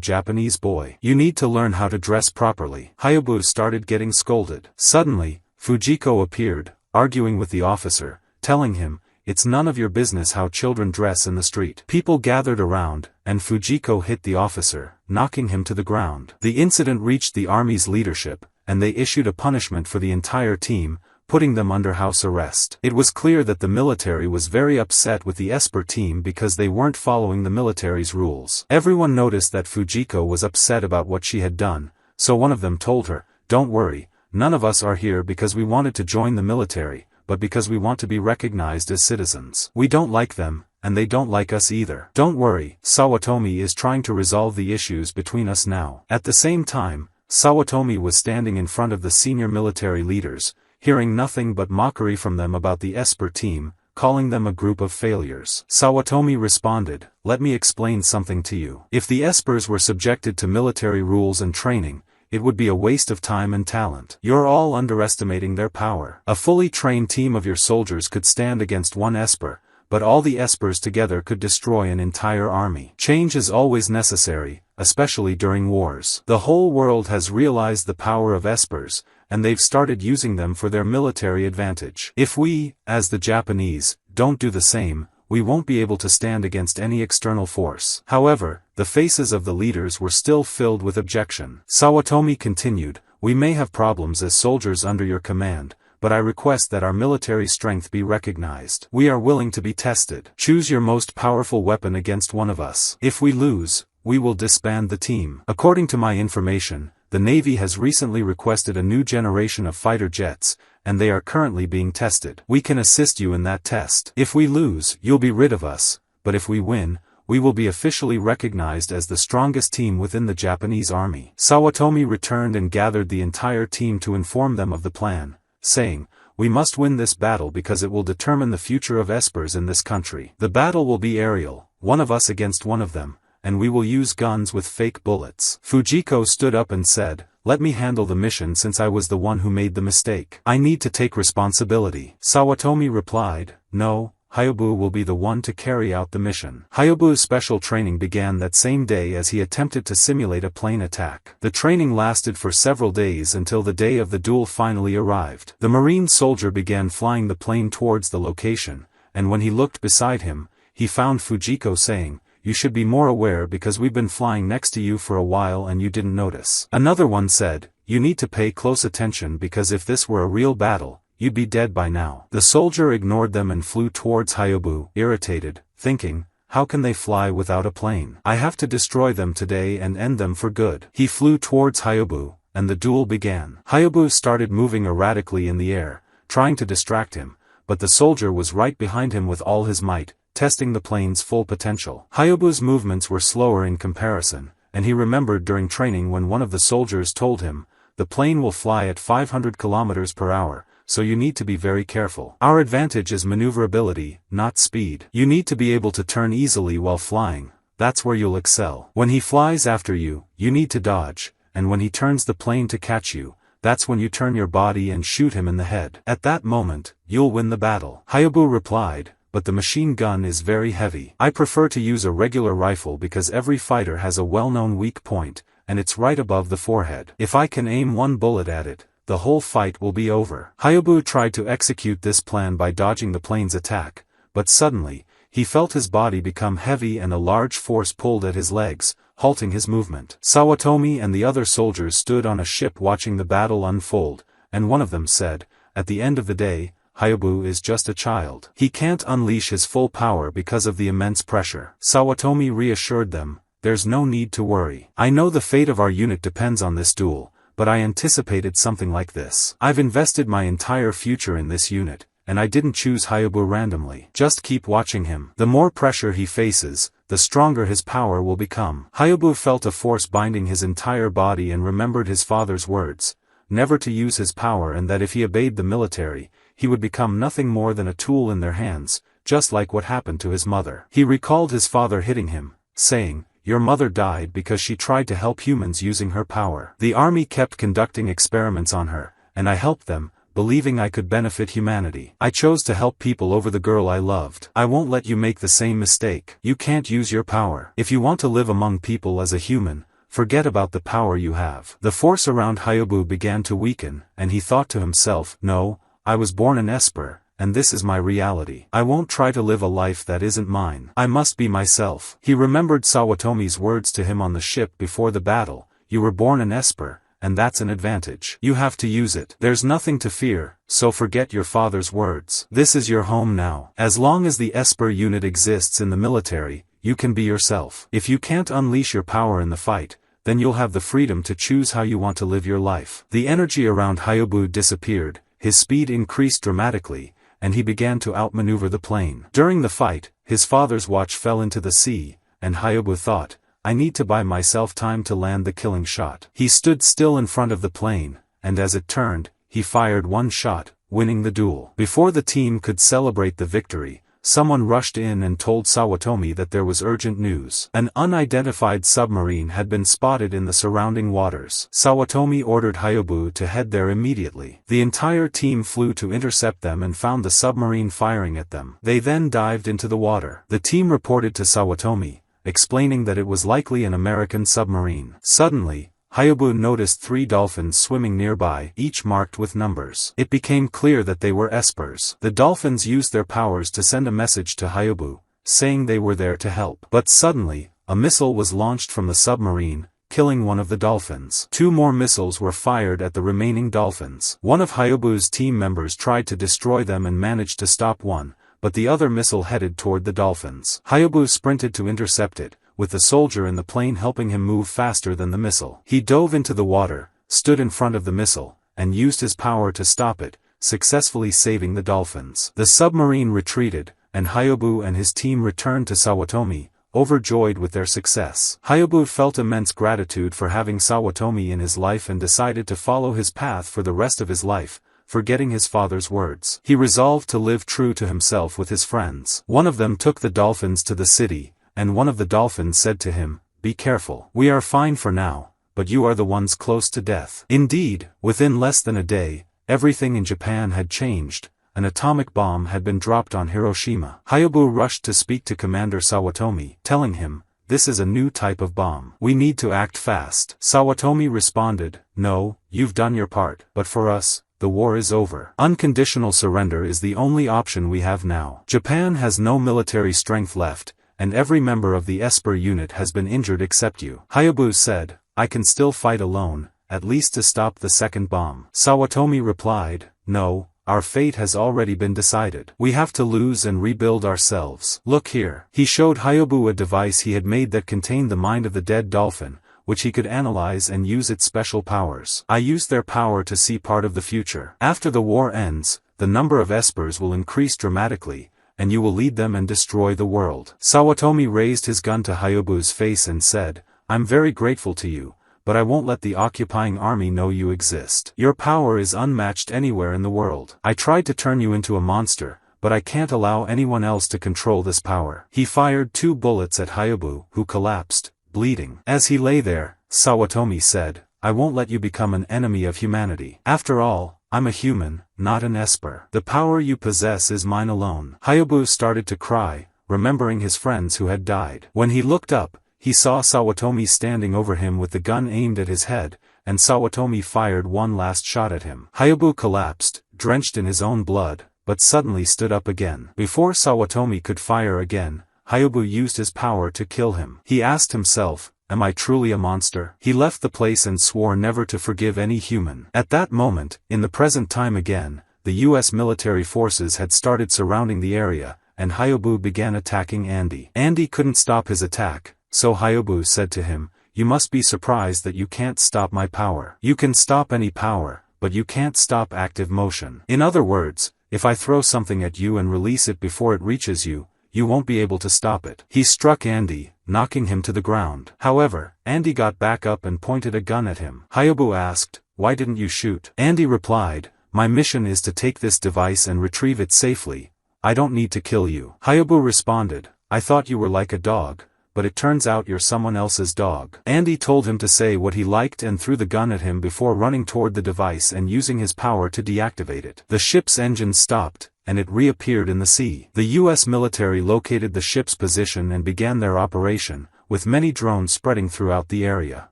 Japanese boy. You need to learn how to dress properly." Haikyuu started getting scolded. Suddenly, Fujiko appeared, arguing with the officer, telling him, "It's none of your business how children dress in the street." People gathered around, and Fujiko hit the officer, knocking him to the ground. The incident reached the army's leadership, and they issued a punishment for the entire team, putting them under house arrest. It was clear that the military was very upset with the Esper team because they weren't following the military's rules. Everyone noticed that Fujiko was upset about what she had done, so one of them told her, "Don't worry, none of us are here because we wanted to join the military, but because we want to be recognized as citizens. We don't like them, and they don't like us either. Don't worry, Sawatomi is trying to resolve the issues between us now." At the same time, Sawatomi was standing in front of the senior military leaders, hearing nothing but mockery from them about the Esper team, calling them a group of failures. Sawatomi responded, "Let me explain something to you. If the Espers were subjected to military rules and training, it would be a waste of time and talent. You're all underestimating their power. A fully trained team of your soldiers could stand against one Esper, but all the Espers together could destroy an entire army. Change is always necessary, especially during wars. The whole world has realized the power of Espers, and they've started using them for their military advantage. If we, as the Japanese, don't do the same, we won't be able to stand against any external force." However, the faces of the leaders were still filled with objection. Sawatomi continued, "We may have problems as soldiers under your command, but I request that our military strength be recognized. We are willing to be tested. Choose your most powerful weapon against one of us. If we lose, we will disband the team. According to my information, the Navy has recently requested a new generation of fighter jets, and they are currently being tested. We can assist you in that test. If we lose, you'll be rid of us, but if we win, we will be officially recognized as the strongest team within the Japanese army." Sawatomi returned and gathered the entire team to inform them of the plan, saying, "We must win this battle because it will determine the future of Espers in this country. The battle will be aerial, one of us against one of them, and we will use guns with fake bullets." Fujiko stood up and said, "Let me handle the mission since I was the one who made the mistake. I need to take responsibility." Sawatomi replied, "No, Haikyuu will be the one to carry out the mission." Haikyuu's special training began that same day as he attempted to simulate a plane attack. The training lasted for several days until the day of the duel finally arrived. The Marine soldier began flying the plane towards the location, and when he looked beside him, he found Fujiko saying, "You should be more aware because we've been flying next to you for a while and you didn't notice." Another one said, "You need to pay close attention because if this were a real battle, you'd be dead by now." The soldier ignored them and flew towards Haikyuu, irritated, thinking, "How can they fly without a plane? I have to destroy them today and end them for good." He flew towards Haikyuu, and the duel began. Haikyuu started moving erratically in the air, trying to distract him, but the soldier was right behind him with all his might, testing the plane's full potential. Haikyuu's movements were slower in comparison, and he remembered during training when one of the soldiers told him, "The plane will fly at 500 kilometers per hour, so you need to be very careful. Our advantage is maneuverability, not speed. You need to be able to turn easily while flying, that's where you'll excel. When he flies after you, you need to dodge, and when he turns the plane to catch you, that's when you turn your body and shoot him in the head. At that moment, you'll win the battle." Haikyuu replied, "But the machine gun is very heavy. I prefer to use a regular rifle because every fighter has a well-known weak point, and it's right above the forehead. If I can aim one bullet at it, the whole fight will be over." Haikyuu tried to execute this plan by dodging the plane's attack, but suddenly, he felt his body become heavy and a large force pulled at his legs, halting his movement. Sawatomi and the other soldiers stood on a ship watching the battle unfold, and one of them said, "At the end of the day, Haikyuu is just a child. He can't unleash his full power because of the immense pressure." Sawatomi reassured them, "There's no need to worry. I know the fate of our unit depends on this duel, but I anticipated something like this. I've invested my entire future in this unit, and I didn't choose Haikyuu randomly. Just keep watching him. The more pressure he faces, the stronger his power will become." Haikyuu felt a force binding his entire body and remembered his father's words, never to use his power and that if he obeyed the military, he would become nothing more than a tool in their hands, just like what happened to his mother. He recalled his father hitting him, saying, your mother died because she tried to help humans using her power. The army kept conducting experiments on her, and I helped them, believing I could benefit humanity. I chose to help people over the girl I loved. I won't let you make the same mistake. You can't use your power. If you want to live among people as a human, forget about the power you have. The force around Haikyuu began to weaken, and he thought to himself, no, I was born an Esper, and this is my reality. I won't try to live a life that isn't mine. I must be myself. He remembered Sawatomi's words to him on the ship before the battle, you were born an Esper, and that's an advantage. You have to use it. There's nothing to fear, so forget your father's words. This is your home now. As long as the Esper unit exists in the military, you can be yourself. If you can't unleash your power in the fight, then you'll have the freedom to choose how you want to live your life. The energy around Haikyuu disappeared, his speed increased dramatically, and he began to outmaneuver the plane. During the fight, his father's watch fell into the sea, and Haikyuu thought, I need to buy myself time to land the killing shot. He stood still in front of the plane, and as it turned, he fired one shot, winning the duel. Before the team could celebrate the victory, someone rushed in and told Sawatomi that there was urgent news. An unidentified submarine had been spotted in the surrounding waters. Sawatomi ordered Haikyuu to head there immediately. The entire team flew to intercept them and found the submarine firing at them. They then dived into the water. The team reported to Sawatomi, explaining that it was likely an American submarine. Suddenly, Haikyuu noticed 3 dolphins swimming nearby, each marked with numbers. It became clear that they were Espers. The dolphins used their powers to send a message to Haikyuu, saying they were there to help. But suddenly, a missile was launched from the submarine, killing one of the dolphins. 2 more missiles were fired at the remaining dolphins. One of Haikyuu's team members tried to destroy them and managed to stop one, but the other missile headed toward the dolphins. Haikyuu sprinted to intercept it, with the soldier in the plane helping him move faster than the missile. He dove into the water, stood in front of the missile, and used his power to stop it, successfully saving the dolphins. The submarine retreated, and Haikyuu and his team returned to Sawatomi, overjoyed with their success. Haikyuu felt immense gratitude for having Sawatomi in his life and decided to follow his path for the rest of his life, forgetting his father's words. He resolved to live true to himself with his friends. One of them took the dolphins to the city, and one of the dolphins said to him, be careful. We are fine for now, but you are the ones close to death. Indeed, within less than a day, everything in Japan had changed. An atomic bomb had been dropped on Hiroshima. Haikyuu rushed to speak to Commander Sawatomi, telling him, this is a new type of bomb. We need to act fast. Sawatomi responded, no, you've done your part, but for us, the war is over. Unconditional surrender is the only option we have now. Japan has no military strength left, and every member of the Esper unit has been injured except you. Haikyuu said, I can still fight alone, at least to stop the second bomb. Sawatomi replied, no, our fate has already been decided. We have to lose and rebuild ourselves. Look here. He showed Haikyuu a device he had made that contained the mind of the dead dolphin, which he could analyze and use its special powers. I used their power to see part of the future. After the war ends, the number of Espers will increase dramatically, and you will lead them and destroy the world. Sawatomi raised his gun to Haikyuu's face and said, I'm very grateful to you, but I won't let the occupying army know you exist. Your power is unmatched anywhere in the world. I tried to turn you into a monster, but I can't allow anyone else to control this power. He fired 2 bullets at Haikyuu, who collapsed, bleeding. As he lay there, Sawatomi said, I won't let you become an enemy of humanity. After all, I'm a human, not an Esper. The power you possess is mine alone. Haikyuu started to cry, remembering his friends who had died. When he looked up, he saw Sawatomi standing over him with the gun aimed at his head, and Sawatomi fired one last shot at him. Haikyuu collapsed, drenched in his own blood, but suddenly stood up again. Before Sawatomi could fire again, Haikyuu used his power to kill him. He asked himself, am I truly a monster? He left the place and swore never to forgive any human. At that moment, in the present time again, the US military forces had started surrounding the area, and Haikyuu began attacking Andy. Andy couldn't stop his attack, so Haikyuu said to him, you must be surprised that you can't stop my power. You can stop any power, but you can't stop active motion. In other words, if I throw something at you and release it before it reaches you, you won't be able to stop it. He struck Andy, knocking him to the ground. However, Andy got back up and pointed a gun at him. Haikyuu asked, why didn't you shoot? Andy replied, my mission is to take this device and retrieve it safely. I don't need to kill you. Haikyuu responded, I thought you were like a dog, but it turns out you're someone else's dog. Andy told him to say what he liked and threw the gun at him before running toward the device and using his power to deactivate it. The ship's engines stopped, and it reappeared in the sea. The U.S. military located the ship's position and began their operation, with many drones spreading throughout the area.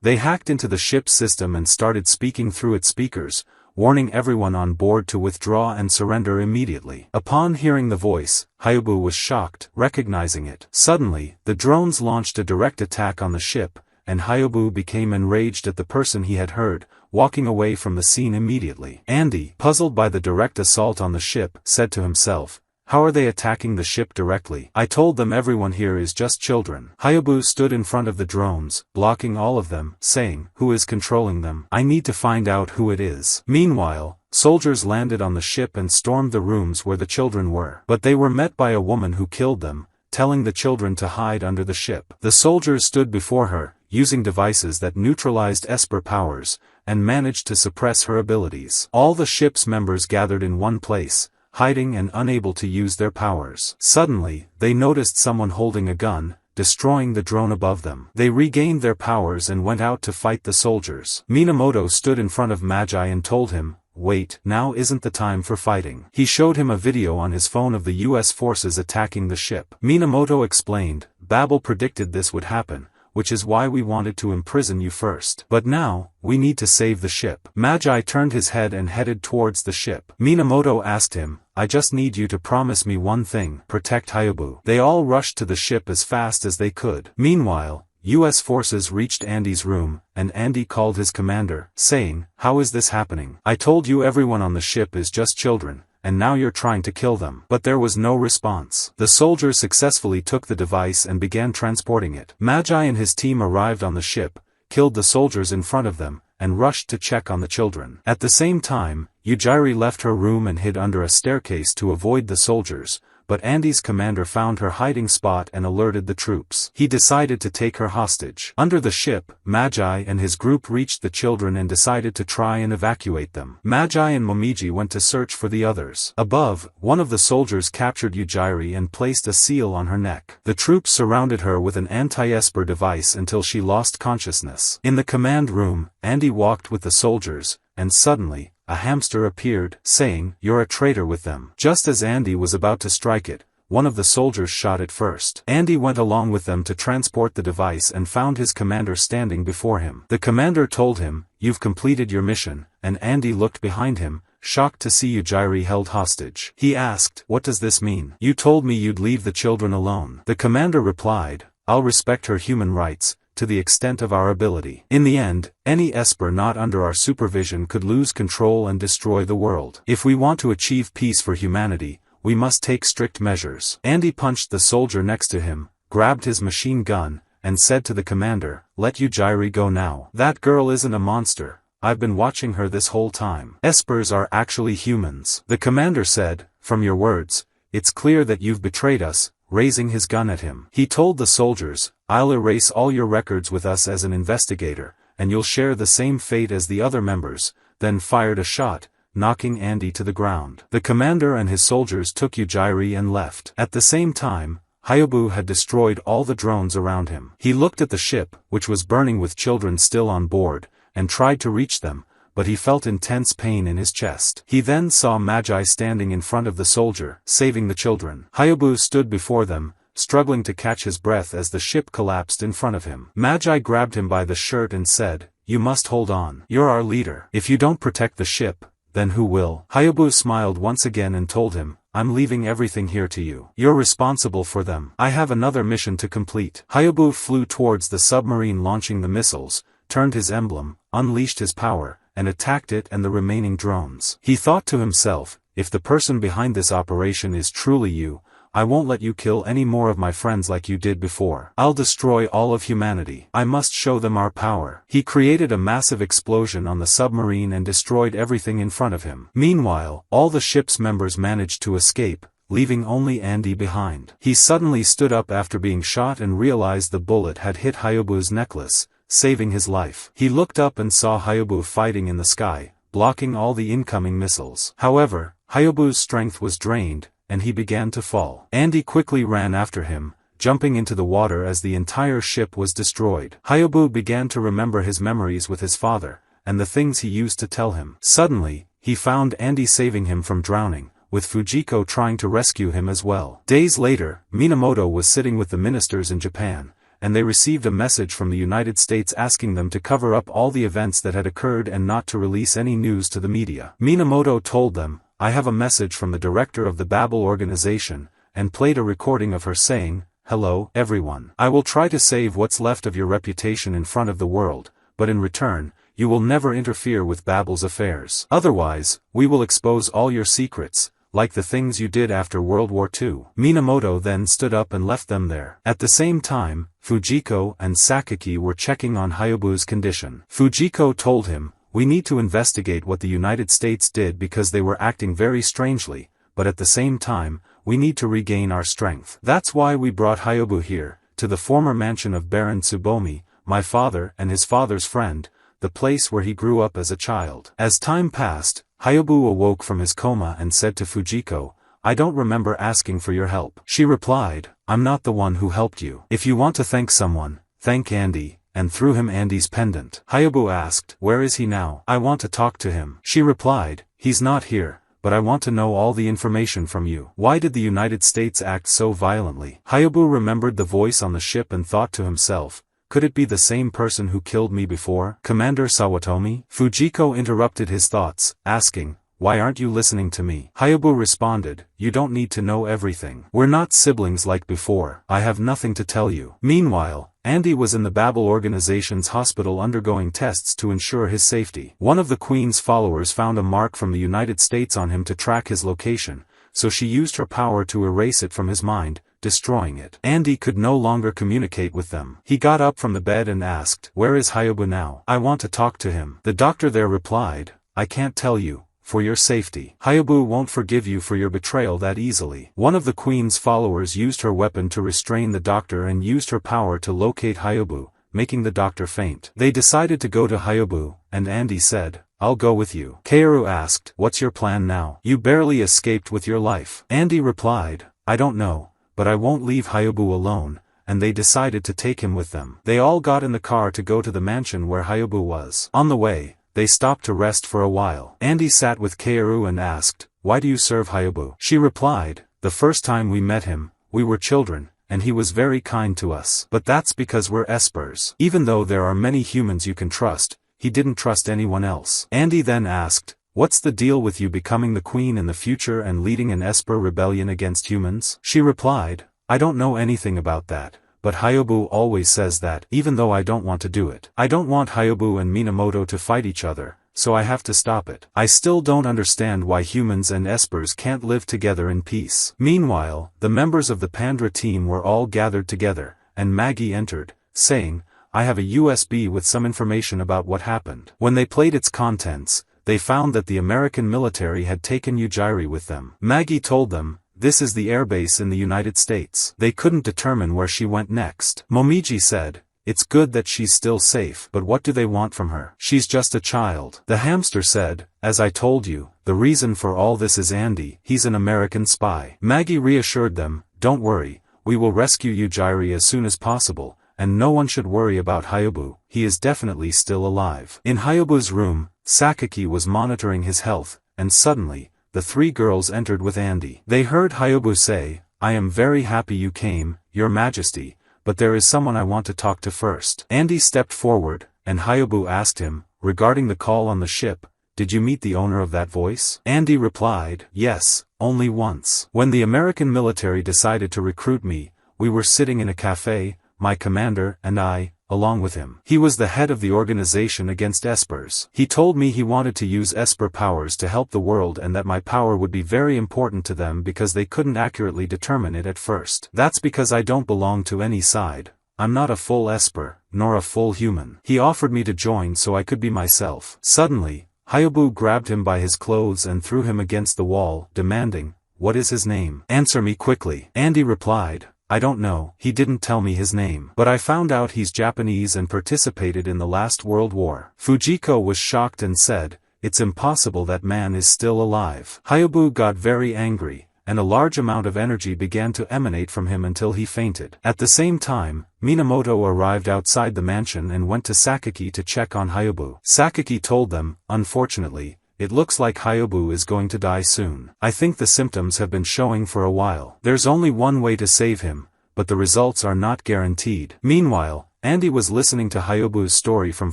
They hacked into the ship's system and started speaking through its speakers, warning everyone on board to withdraw and surrender immediately. Upon hearing the voice, Haikyuu was shocked, recognizing it. Suddenly, the drones launched a direct attack on the ship, and Haikyuu became enraged at the person he had heard, walking away from the scene immediately. Andy, puzzled by the direct assault on the ship, said to himself, "How are they attacking the ship directly? I told them everyone here is just children." Haikyuu stood in front of the drones, blocking all of them, saying, "Who is controlling them? I need to find out who it is." Meanwhile, soldiers landed on the ship and stormed the rooms where the children were. But they were met by a woman who killed them, telling the children to hide under the ship. The soldiers stood before her, using devices that neutralized Esper powers, and managed to suppress her abilities. All the ship's members gathered in one place, hiding and unable to use their powers. Suddenly, they noticed someone holding a gun, destroying the drone above them. They regained their powers and went out to fight the soldiers. Minamoto stood in front of Magi and told him, "Wait, now isn't the time for fighting." He showed him a video on his phone of the U.S. forces attacking the ship. Minamoto explained, "Babel predicted this would happen, which is why we wanted to imprison you first. But now, we need to save the ship." Magi turned his head and headed towards the ship. Minamoto asked him, "I just need you to promise me one thing, protect Haikyuu." They all rushed to the ship as fast as they could. Meanwhile, U.S. forces reached Andy's room, and Andy called his commander, saying, "How is this happening? I told you everyone on the ship is just children, and now you're trying to kill them." But there was no response. The soldiers successfully took the device and began transporting it. Magi and his team arrived on the ship, killed the soldiers in front of them, and rushed to check on the children. At the same time, Yujiri left her room and hid under a staircase to avoid the soldiers, but Andy's commander found her hiding spot and alerted the troops. He decided to take her hostage. Under the ship, Magi and his group reached the children and decided to try and evacuate them. Magi and Momiji went to search for the others. Above, one of the soldiers captured Yujiri and placed a seal on her neck. The troops surrounded her with an anti-Esper device until she lost consciousness. In the command room, Andy walked with the soldiers, and suddenly, a hamster appeared, saying, "You're a traitor with them." Just as Andy was about to strike it, one of the soldiers shot it first. Andy went along with them to transport the device and found his commander standing before him. The commander told him, "You've completed your mission," and Andy looked behind him, shocked to see Yujiri held hostage. He asked, "What does this mean? You told me you'd leave the children alone." The commander replied, "I'll respect her human rights, to the extent of our ability. In the end, any Esper not under our supervision could lose control and destroy the world. If we want to achieve peace for humanity, we must take strict measures." Andy punched the soldier next to him, grabbed his machine gun, and said to the commander, "Let Yujiri go now. That girl isn't a monster. I've been watching her this whole time. Espers are actually humans." The commander said, "From your words, it's clear that you've betrayed us," raising his gun at him. He told the soldiers, "I'll erase all your records with us as an investigator, and you'll share the same fate as the other members," then fired a shot, knocking Andy to the ground. The commander and his soldiers took Yujiri and left. At the same time, Haikyuu had destroyed all the drones around him. He looked at the ship, which was burning with children still on board, and tried to reach them, but he felt intense pain in his chest. He then saw Magi standing in front of the soldier, saving the children. Haikyuu stood before them, struggling to catch his breath as the ship collapsed in front of him. Magi grabbed him by the shirt and said, "You must hold on. You're our leader. If you don't protect the ship, then who will?" Haikyuu smiled once again and told him, "I'm leaving everything here to you. You're responsible for them. I have another mission to complete." Haikyuu flew towards the submarine launching the missiles, turned his emblem, unleashed his power, and attacked it and the remaining drones. He thought to himself, "If the person behind this operation is truly you, I won't let you kill any more of my friends like you did before. I'll destroy all of humanity. I must show them our power." He created a massive explosion on the submarine and destroyed everything in front of him. Meanwhile, all the ship's members managed to escape, leaving only Andy behind. He suddenly stood up after being shot and realized the bullet had hit Haikyuu's necklace, saving his life. He looked up and saw Haikyuu fighting in the sky, blocking all the incoming missiles. However, Haikyuu's strength was drained, and he began to fall. Andy quickly ran after him, jumping into the water as the entire ship was destroyed. Haikyuu began to remember his memories with his father, and the things he used to tell him. Suddenly, he found Andy saving him from drowning, with Fujiko trying to rescue him as well. Days later, Minamoto was sitting with the ministers in Japan, and they received a message from the United States asking them to cover up all the events that had occurred and not to release any news to the media. Minamoto told them, "I have a message from the director of the Babel organization," and played a recording of her saying, "Hello, everyone. I will try to save what's left of your reputation in front of the world, but in return, you will never interfere with Babel's affairs. Otherwise, we will expose all your secrets, like the things you did after World War II. Minamoto then stood up and left them there. At the same time, Fujiko and Sakaki were checking on Haikyuu's condition. Fujiko told him, "We need to investigate what the United States did because they were acting very strangely, but at the same time, we need to regain our strength. That's why we brought Haikyuu here, to the former mansion of Baron Tsubomi, my father and his father's friend, the place where he grew up as a child." As time passed, Haikyuu awoke from his coma and said to Fujiko, "I don't remember asking for your help." She replied, "I'm not the one who helped you. If you want to thank someone, thank Andy," and threw him Andy's pendant. Haikyuu asked, "Where is he now? I want to talk to him." She replied, "He's not here, but I want to know all the information from you. Why did the United States act so violently?" Haikyuu remembered the voice on the ship and thought to himself, "Could it be the same person who killed me before? Commander Sawatomi?" Fujiko interrupted his thoughts, asking, "Why aren't you listening to me?" Haikyuu responded, "You don't need to know everything. We're not siblings like before. I have nothing to tell you." Meanwhile, Andy was in the Babel organization's hospital undergoing tests to ensure his safety. One of the Queen's followers found a mark from the United States on him to track his location, so she used her power to erase it from his mind, destroying it. Andy could no longer communicate with them. He got up from the bed and asked, "Where is Haikyuu now? I want to talk to him." The doctor there replied, "I can't tell you, for your safety. Haikyuu won't forgive you for your betrayal that easily." One of the Queen's followers used her weapon to restrain the doctor and used her power to locate Haikyuu, making the doctor faint. They decided to go to Haikyuu, and Andy said, "I'll go with you." Kaoru asked, "What's your plan now? You barely escaped with your life." Andy replied, "I don't know, but I won't leave Haikyuu alone," and they decided to take him with them. They all got in the car to go to the mansion where Haikyuu was. On the way, they stopped to rest for a while. Andy sat with Kaoru and asked, "Why do you serve Haikyuu?" She replied, "The first time we met him, we were children, and he was very kind to us. But that's because we're Espers. Even though there are many humans you can trust, he didn't trust anyone else." Andy then asked, "What's the deal with you becoming the queen in the future and leading an Esper rebellion against humans?" She replied, "I don't know anything about that, but Haikyuu always says that, even though I don't want to do it. I don't want Haikyuu and Minamoto to fight each other, so I have to stop it. I still don't understand why humans and Espers can't live together in peace." Meanwhile, the members of the Pandra team were all gathered together, and Maggie entered, saying, "I have a USB with some information about what happened." When they played its contents, they found that the American military had taken Yujiri with them. Maggie told them, "This is the airbase in the United States." They couldn't determine where she went next. Momiji said, "It's good that she's still safe, but what do they want from her? She's just a child." The hamster said, "As I told you, the reason for all this is Andy. He's an American spy." Maggie reassured them, "Don't worry, we will rescue Yujiri as soon as possible, and no one should worry about Haikyuu. He is definitely still alive." In Haikyuu's room, Sakaki was monitoring his health, and suddenly, the three girls entered with Andy. They heard Haikyuu say, "I am very happy you came, Your Majesty, but there is someone I want to talk to first." Andy stepped forward, and Haikyuu asked him, regarding the call on the ship, "Did you meet the owner of that voice?" Andy replied, "Yes, only once. When the American military decided to recruit me, we were sitting in a cafe, my commander and I, along with him. He was the head of the organization against Espers. He told me he wanted to use Esper powers to help the world and that my power would be very important to them because they couldn't accurately determine it at first. That's because I don't belong to any side. I'm not a full Esper, nor a full human. He offered me to join so I could be myself." Suddenly, Haikyuu grabbed him by his clothes and threw him against the wall, demanding, "What is his name? Answer me quickly." Andy replied, "I don't know, he didn't tell me his name. But I found out he's Japanese and participated in the last World War." Fujiko was shocked and said, "It's impossible that man is still alive." Haikyuu got very angry, and a large amount of energy began to emanate from him until he fainted. At the same time, Minamoto arrived outside the mansion and went to Sakaki to check on Hyobu. Sakaki told them, unfortunately, it looks like Hyobu is going to die soon. I think the symptoms have been showing for a while. There's only one way to save him, but the results are not guaranteed. Meanwhile, Andy was listening to Hyobu's story from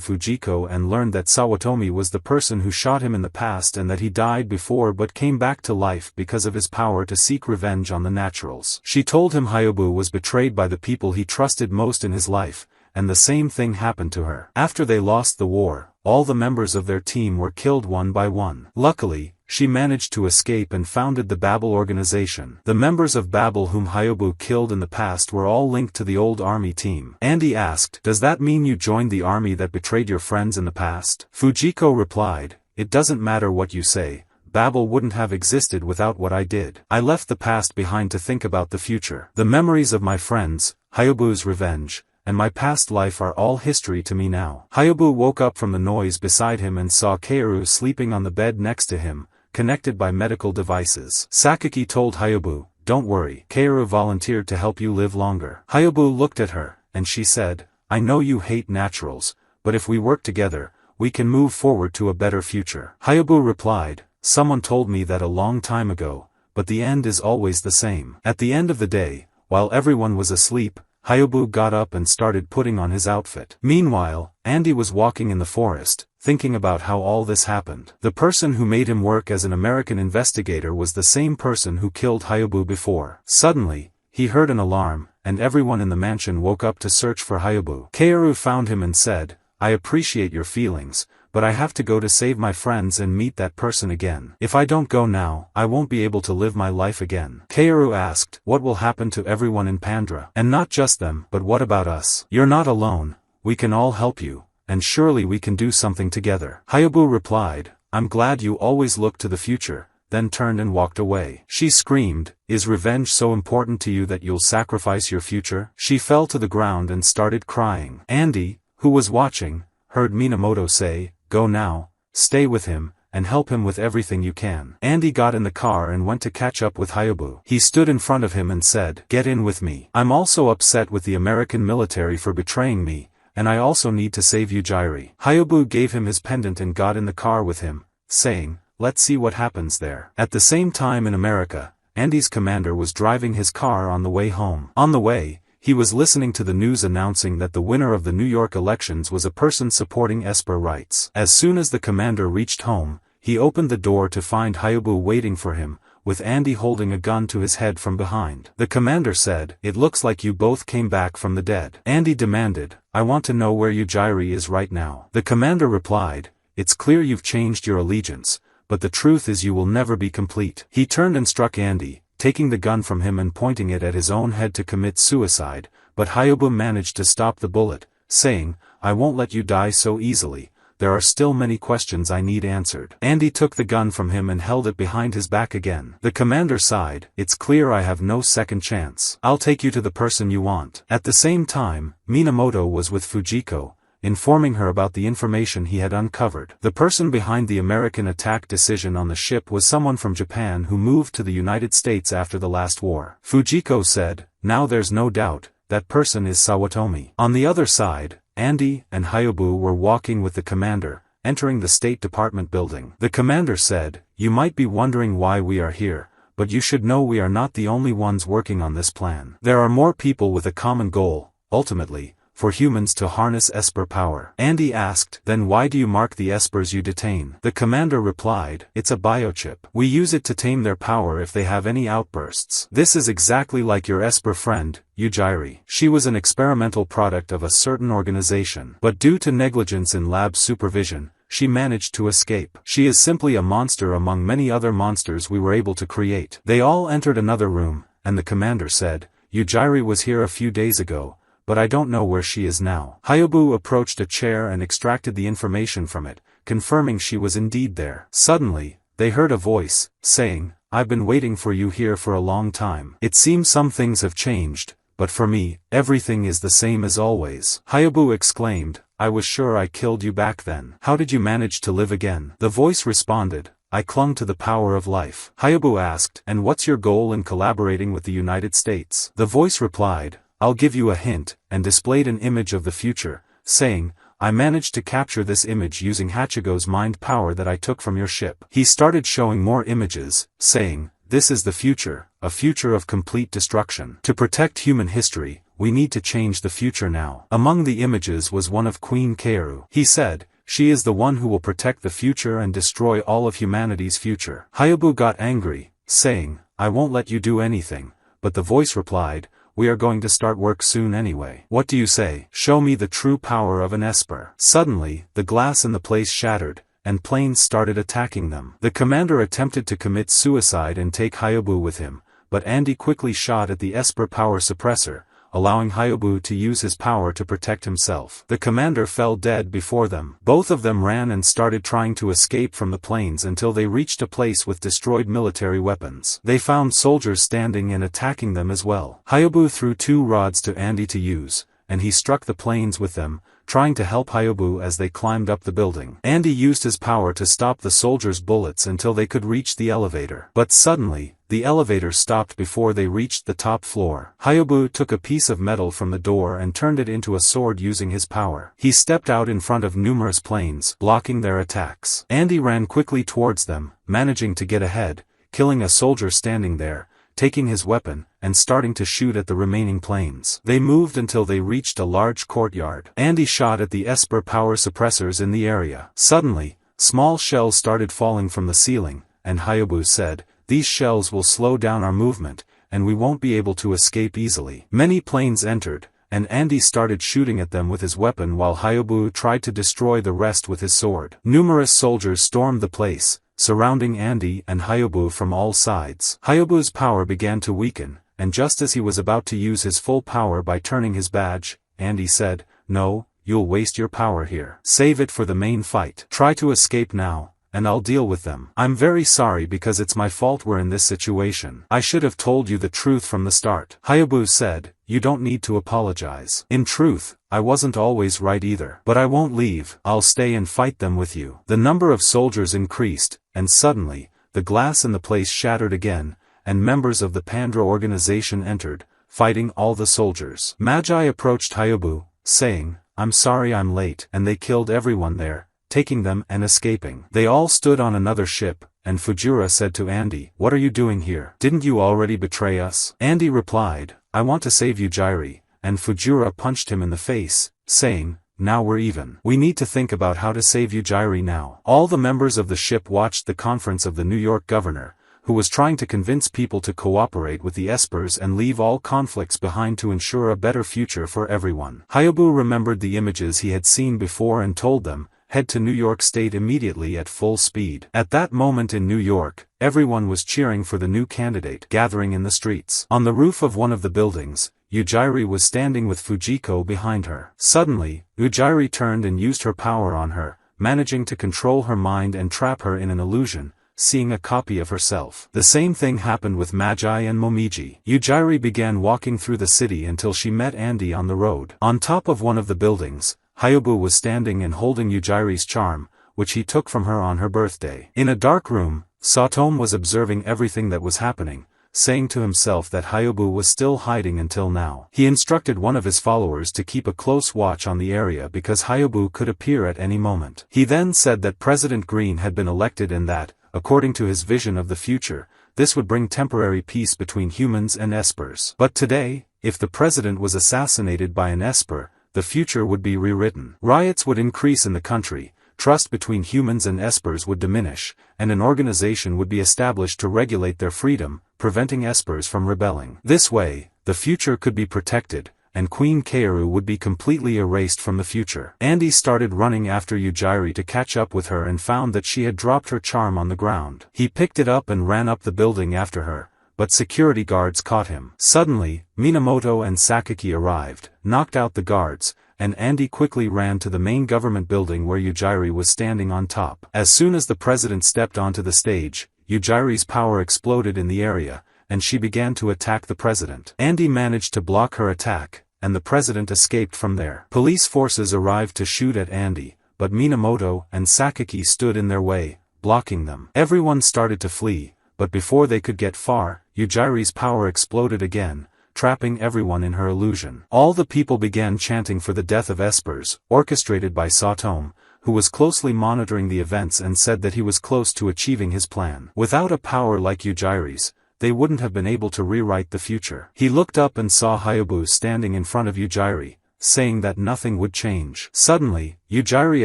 Fujiko and learned that Sawatomi was the person who shot him in the past and that he died before but came back to life because of his power to seek revenge on the naturals. She told him Hyobu was betrayed by the people he trusted most in his life, and the same thing happened to her. After they lost the war, all the members of their team were killed one by one. Luckily, she managed to escape and founded the Babel organization. The members of Babel whom Hyobu killed in the past were all linked to the old army team. Andy asked, "Does that mean you joined the army that betrayed your friends in the past?" Fujiko replied, "It doesn't matter what you say, Babel wouldn't have existed without what I did. I left the past behind to think about the future. The memories of my friends, Hyobu's revenge, and my past life are all history to me now." Hyobu woke up from the noise beside him and saw Kaoru sleeping on the bed next to him, connected by medical devices. Sakaki told Hyobu, "Don't worry, Kaoru volunteered to help you live longer." Hyobu looked at her, and she said, "I know you hate naturals, but if we work together, we can move forward to a better future." Hyobu replied, "Someone told me that a long time ago, but the end is always the same." At the end of the day, while everyone was asleep, Hyobu got up and started putting on his outfit. Meanwhile, Andy was walking in the forest, thinking about how all this happened. The person who made him work as an American investigator was the same person who killed Hyobu before. Suddenly, he heard an alarm, and everyone in the mansion woke up to search for Hyobu. Kaoru found him and said, "I appreciate your feelings, but I have to go to save my friends and meet that person again. If I don't go now, I won't be able to live my life again." Kaoru asked, "What will happen to everyone in Pandra? And not just them, but what about us? You're not alone, we can all help you, and surely we can do something together." Hyobu replied, "I'm glad you always look to the future," then turned and walked away. She screamed, "Is revenge so important to you that you'll sacrifice your future?" She fell to the ground and started crying. Andy, who was watching, heard Minamoto say, "Go now, stay with him, and help him with everything you can." Andy got in the car and went to catch up with Hyobu. He stood in front of him and said, "Get in with me. I'm also upset with the American military for betraying me, and I also need to save Yujiri." Hyobu gave him his pendant and got in the car with him, saying, "Let's see what happens there." At the same time in America, Andy's commander was driving his car on the way home. On the way, he was listening to the news announcing that the winner of the New York elections was a person supporting Esper rights. As soon as the commander reached home, he opened the door to find Hyobu waiting for him, with Andy holding a gun to his head from behind. The commander said, "It looks like you both came back from the dead." Andy demanded, "I want to know where Yujiri is right now." The commander replied, "It's clear you've changed your allegiance, but the truth is you will never be complete." He turned and struck Andy, taking the gun from him and pointing it at his own head to commit suicide, but Hyobu managed to stop the bullet, saying, "I won't let you die so easily, there are still many questions I need answered." Andy took the gun from him and held it behind his back again. The commander sighed, "It's clear I have no second chance. I'll take you to the person you want." At the same time, Minamoto was with Fujiko, informing her about the information he had uncovered. The person behind the American attack decision on the ship was someone from Japan who moved to the United States after the last war. Fujiko said, "Now there's no doubt, that person is Sawatomi." On the other side, Andy and Hyobu were walking with the commander, entering the State Department building. The commander said, "You might be wondering why we are here, but you should know we are not the only ones working on this plan. There are more people with a common goal, ultimately, for humans to harness Esper power." Andy asked, "Then why do you mark the Espers you detain?" The commander replied, "It's a biochip. We use it to tame their power if they have any outbursts. This is exactly like your Esper friend, Yujiri. She was an experimental product of a certain organization, but due to negligence in lab supervision, she managed to escape. She is simply a monster among many other monsters we were able to create." They all entered another room, and the commander said, "Yujiri was here a few days ago, but I don't know where she is now." Hyobu approached a chair and extracted the information from it, confirming she was indeed there. Suddenly, they heard a voice, saying, "I've been waiting for you here for a long time. It seems some things have changed, but for me, everything is the same as always." Hyobu exclaimed, "I was sure I killed you back then. How did you manage to live again?" The voice responded, I clung to the power of life. Haikyuu asked, and what's your goal in collaborating with the United States? The voice replied, I'll give you a hint, and displayed an image of the future, saying, I managed to capture this image using Hachigo's mind power that I took from your ship. He started showing more images, saying, this is the future, a future of complete destruction. To protect human history, we need to change the future now. Among the images was one of Queen Kaoru. He said, she is the one who will protect the future and destroy all of humanity's future. Haikyuu got angry, saying, I won't let you do anything, but the voice replied, we are going to start work soon anyway. What do you say? Show me the true power of an Esper. Suddenly, the glass in the place shattered, and planes started attacking them. The commander attempted to commit suicide and take Haikyuu with him, but Andy quickly shot at the Esper power suppressor, allowing Haikyuu to use his power to protect himself. The commander fell dead before them. Both of them ran and started trying to escape from the planes until they reached a place with destroyed military weapons. They found soldiers standing and attacking them as well. Haikyuu threw 2 rods to Andy to use, and he struck the planes with them, trying to help Haikyuu as they climbed up the building. Andy used his power to stop the soldiers' bullets until they could reach the elevator. But suddenly, the elevator stopped before they reached the top floor. Haikyuu took a piece of metal from the door and turned it into a sword using his power. He stepped out in front of numerous planes, blocking their attacks. Andy ran quickly towards them, managing to get ahead, killing a soldier standing there, taking his weapon, and starting to shoot at the remaining planes. They moved until they reached a large courtyard. Andy shot at the Esper power suppressors in the area. Suddenly, small shells started falling from the ceiling, and Haikyuu said, these shells will slow down our movement, and we won't be able to escape easily. Many planes entered, and Andy started shooting at them with his weapon while Haikyuu tried to destroy the rest with his sword. Numerous soldiers stormed the place, surrounding Andy and Haikyuu from all sides. Haikyuu's power began to weaken, and just as he was about to use his full power by turning his badge, Andy said, no, you'll waste your power here. Save it for the main fight. Try to escape now, and I'll deal with them. I'm very sorry because it's my fault we're in this situation. I should have told you the truth from the start. Haikyuu said, you don't need to apologize. In truth, I wasn't always right either. But I won't leave. I'll stay and fight them with you. The number of soldiers increased, and suddenly, the glass in the place shattered again, and members of the Pandra organization entered, fighting all the soldiers. Magi approached Haikyuu, saying, I'm sorry I'm late, and they killed everyone there, taking them and escaping. They all stood on another ship, and Fujura said to Andy, what are you doing here? Didn't you already betray us? Andy replied, I want to save you Jairi, and Fujura punched him in the face, saying, now we're even. We need to think about how to save you Jairi now. All the members of the ship watched the conference of the New York governor, who was trying to convince people to cooperate with the Espers and leave all conflicts behind to ensure a better future for everyone. Haikyuu remembered the images he had seen before and told them, head to New York State immediately at full speed. At that moment in New York, everyone was cheering for the new candidate, gathering in the streets. On the roof of one of the buildings, Yujiri was standing with Fujiko behind her. Suddenly, Yujiri turned and used her power on her, managing to control her mind and trap her in an illusion, seeing a copy of herself. The same thing happened with Magi and Momiji. Yujiri began walking through the city until she met Andy on the road. On top of one of the buildings, Haikyuu was standing and holding Yujiri's charm, which he took from her on her birthday. In a dark room, Satomu was observing everything that was happening, saying to himself that Haikyuu was still hiding until now. He instructed one of his followers to keep a close watch on the area because Haikyuu could appear at any moment. He then said that President Green had been elected and that, according to his vision of the future, this would bring temporary peace between humans and Espers. But today, if the president was assassinated by an Esper, the future would be rewritten. Riots would increase in the country, trust between humans and Espers would diminish, and an organization would be established to regulate their freedom, preventing Espers from rebelling. This way, the future could be protected, and Queen Kaoru would be completely erased from the future. Andy started running after Yujiri to catch up with her and found that she had dropped her charm on the ground. He picked it up and ran up the building after her, but security guards caught him. Suddenly, Minamoto and Sakaki arrived, knocked out the guards, and Andy quickly ran to the main government building where Yujiri was standing on top. As soon as the president stepped onto the stage, Yujiri's power exploded in the area, and she began to attack the president. Andy managed to block her attack, and the president escaped from there. Police forces arrived to shoot at Andy, but Minamoto and Sakaki stood in their way, blocking them. Everyone started to flee, but before they could get far, Yujiri's power exploded again, trapping everyone in her illusion. All the people began chanting for the death of Espers, orchestrated by Satome, who was closely monitoring the events and said that he was close to achieving his plan. Without a power like Yujiri's, they wouldn't have been able to rewrite the future. He looked up and saw Haikyuu standing in front of Yujiri, saying that nothing would change. Suddenly, Yujiri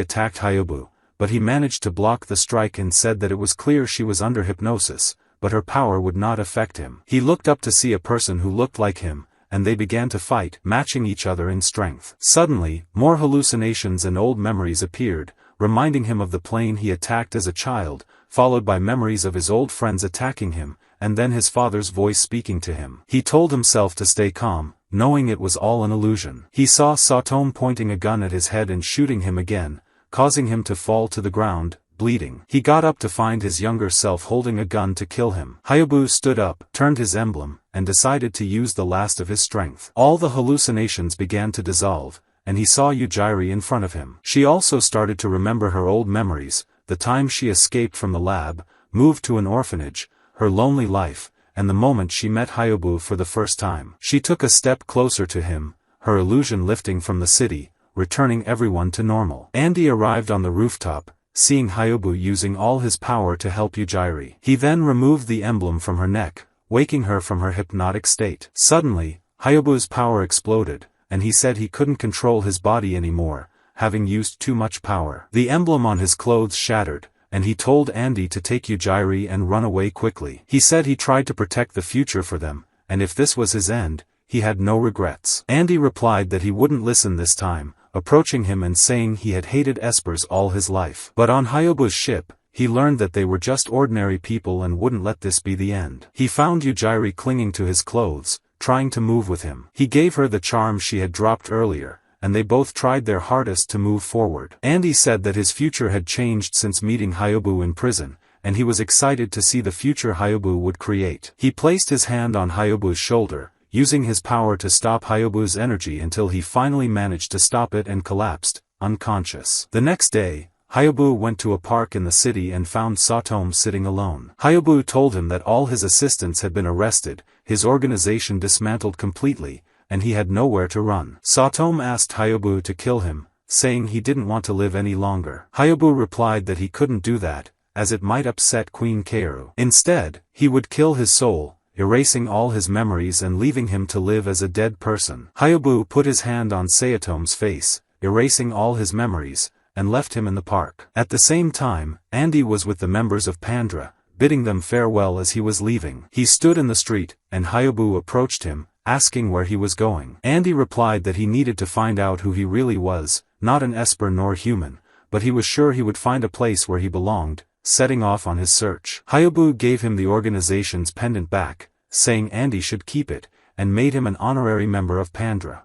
attacked Haikyuu, but he managed to block the strike and said that it was clear she was under hypnosis, but her power would not affect him. He looked up to see a person who looked like him, and they began to fight, matching each other in strength. Suddenly, more hallucinations and old memories appeared, reminding him of the plane he attacked as a child, followed by memories of his old friends attacking him, and then his father's voice speaking to him. He told himself to stay calm, knowing it was all an illusion. He saw Satome pointing a gun at his head and shooting him again, causing him to fall to the ground, bleeding. He got up to find his younger self holding a gun to kill him. Haikyuu stood up, turned his emblem, and decided to use the last of his strength. All the hallucinations began to dissolve, and he saw Yujiri in front of him. She also started to remember her old memories, the time she escaped from the lab, moved to an orphanage, her lonely life, and the moment she met Haikyuu for the first time. She took a step closer to him, her illusion lifting from the city, returning everyone to normal. Andy arrived on the rooftop, seeing Haikyuu using all his power to help Yujiri. He then removed the emblem from her neck, waking her from her hypnotic state. Suddenly, Haikyuu's power exploded, and he said he couldn't control his body anymore, having used too much power. The emblem on his clothes shattered, and he told Andy to take Yujiri and run away quickly. He said he tried to protect the future for them, and if this was his end, he had no regrets. Andy replied that he wouldn't listen this time, approaching him and saying he had hated Espers all his life. But on Haikyuu's ship, he learned that they were just ordinary people and wouldn't let this be the end. He found Yujiri clinging to his clothes, trying to move with him. He gave her the charm she had dropped earlier, and they both tried their hardest to move forward. Andy said that his future had changed since meeting Haikyuu in prison, and he was excited to see the future Haikyuu would create. He placed his hand on Haikyuu's shoulder, using his power to stop Haikyuu's energy until he finally managed to stop it and collapsed, unconscious. The next day, Haikyuu went to a park in the city and found Satome sitting alone. Haikyuu told him that all his assistants had been arrested, his organization dismantled completely, and he had nowhere to run. Satome asked Haikyuu to kill him, saying he didn't want to live any longer. Haikyuu replied that he couldn't do that, as it might upset Queen Kaoru. Instead, he would kill his soul, erasing all his memories and leaving him to live as a dead person. Haikyuu put his hand on Satome's face, erasing all his memories, and left him in the park. At the same time, Andy was with the members of Pandra, bidding them farewell as he was leaving. He stood in the street, and Haikyuu approached him, asking where he was going. Andy replied that he needed to find out who he really was, not an Esper nor human, but he was sure he would find a place where he belonged, setting off on his search. Haikyuu gave him the organization's pendant back, saying Andy should keep it, and made him an honorary member of Pandra.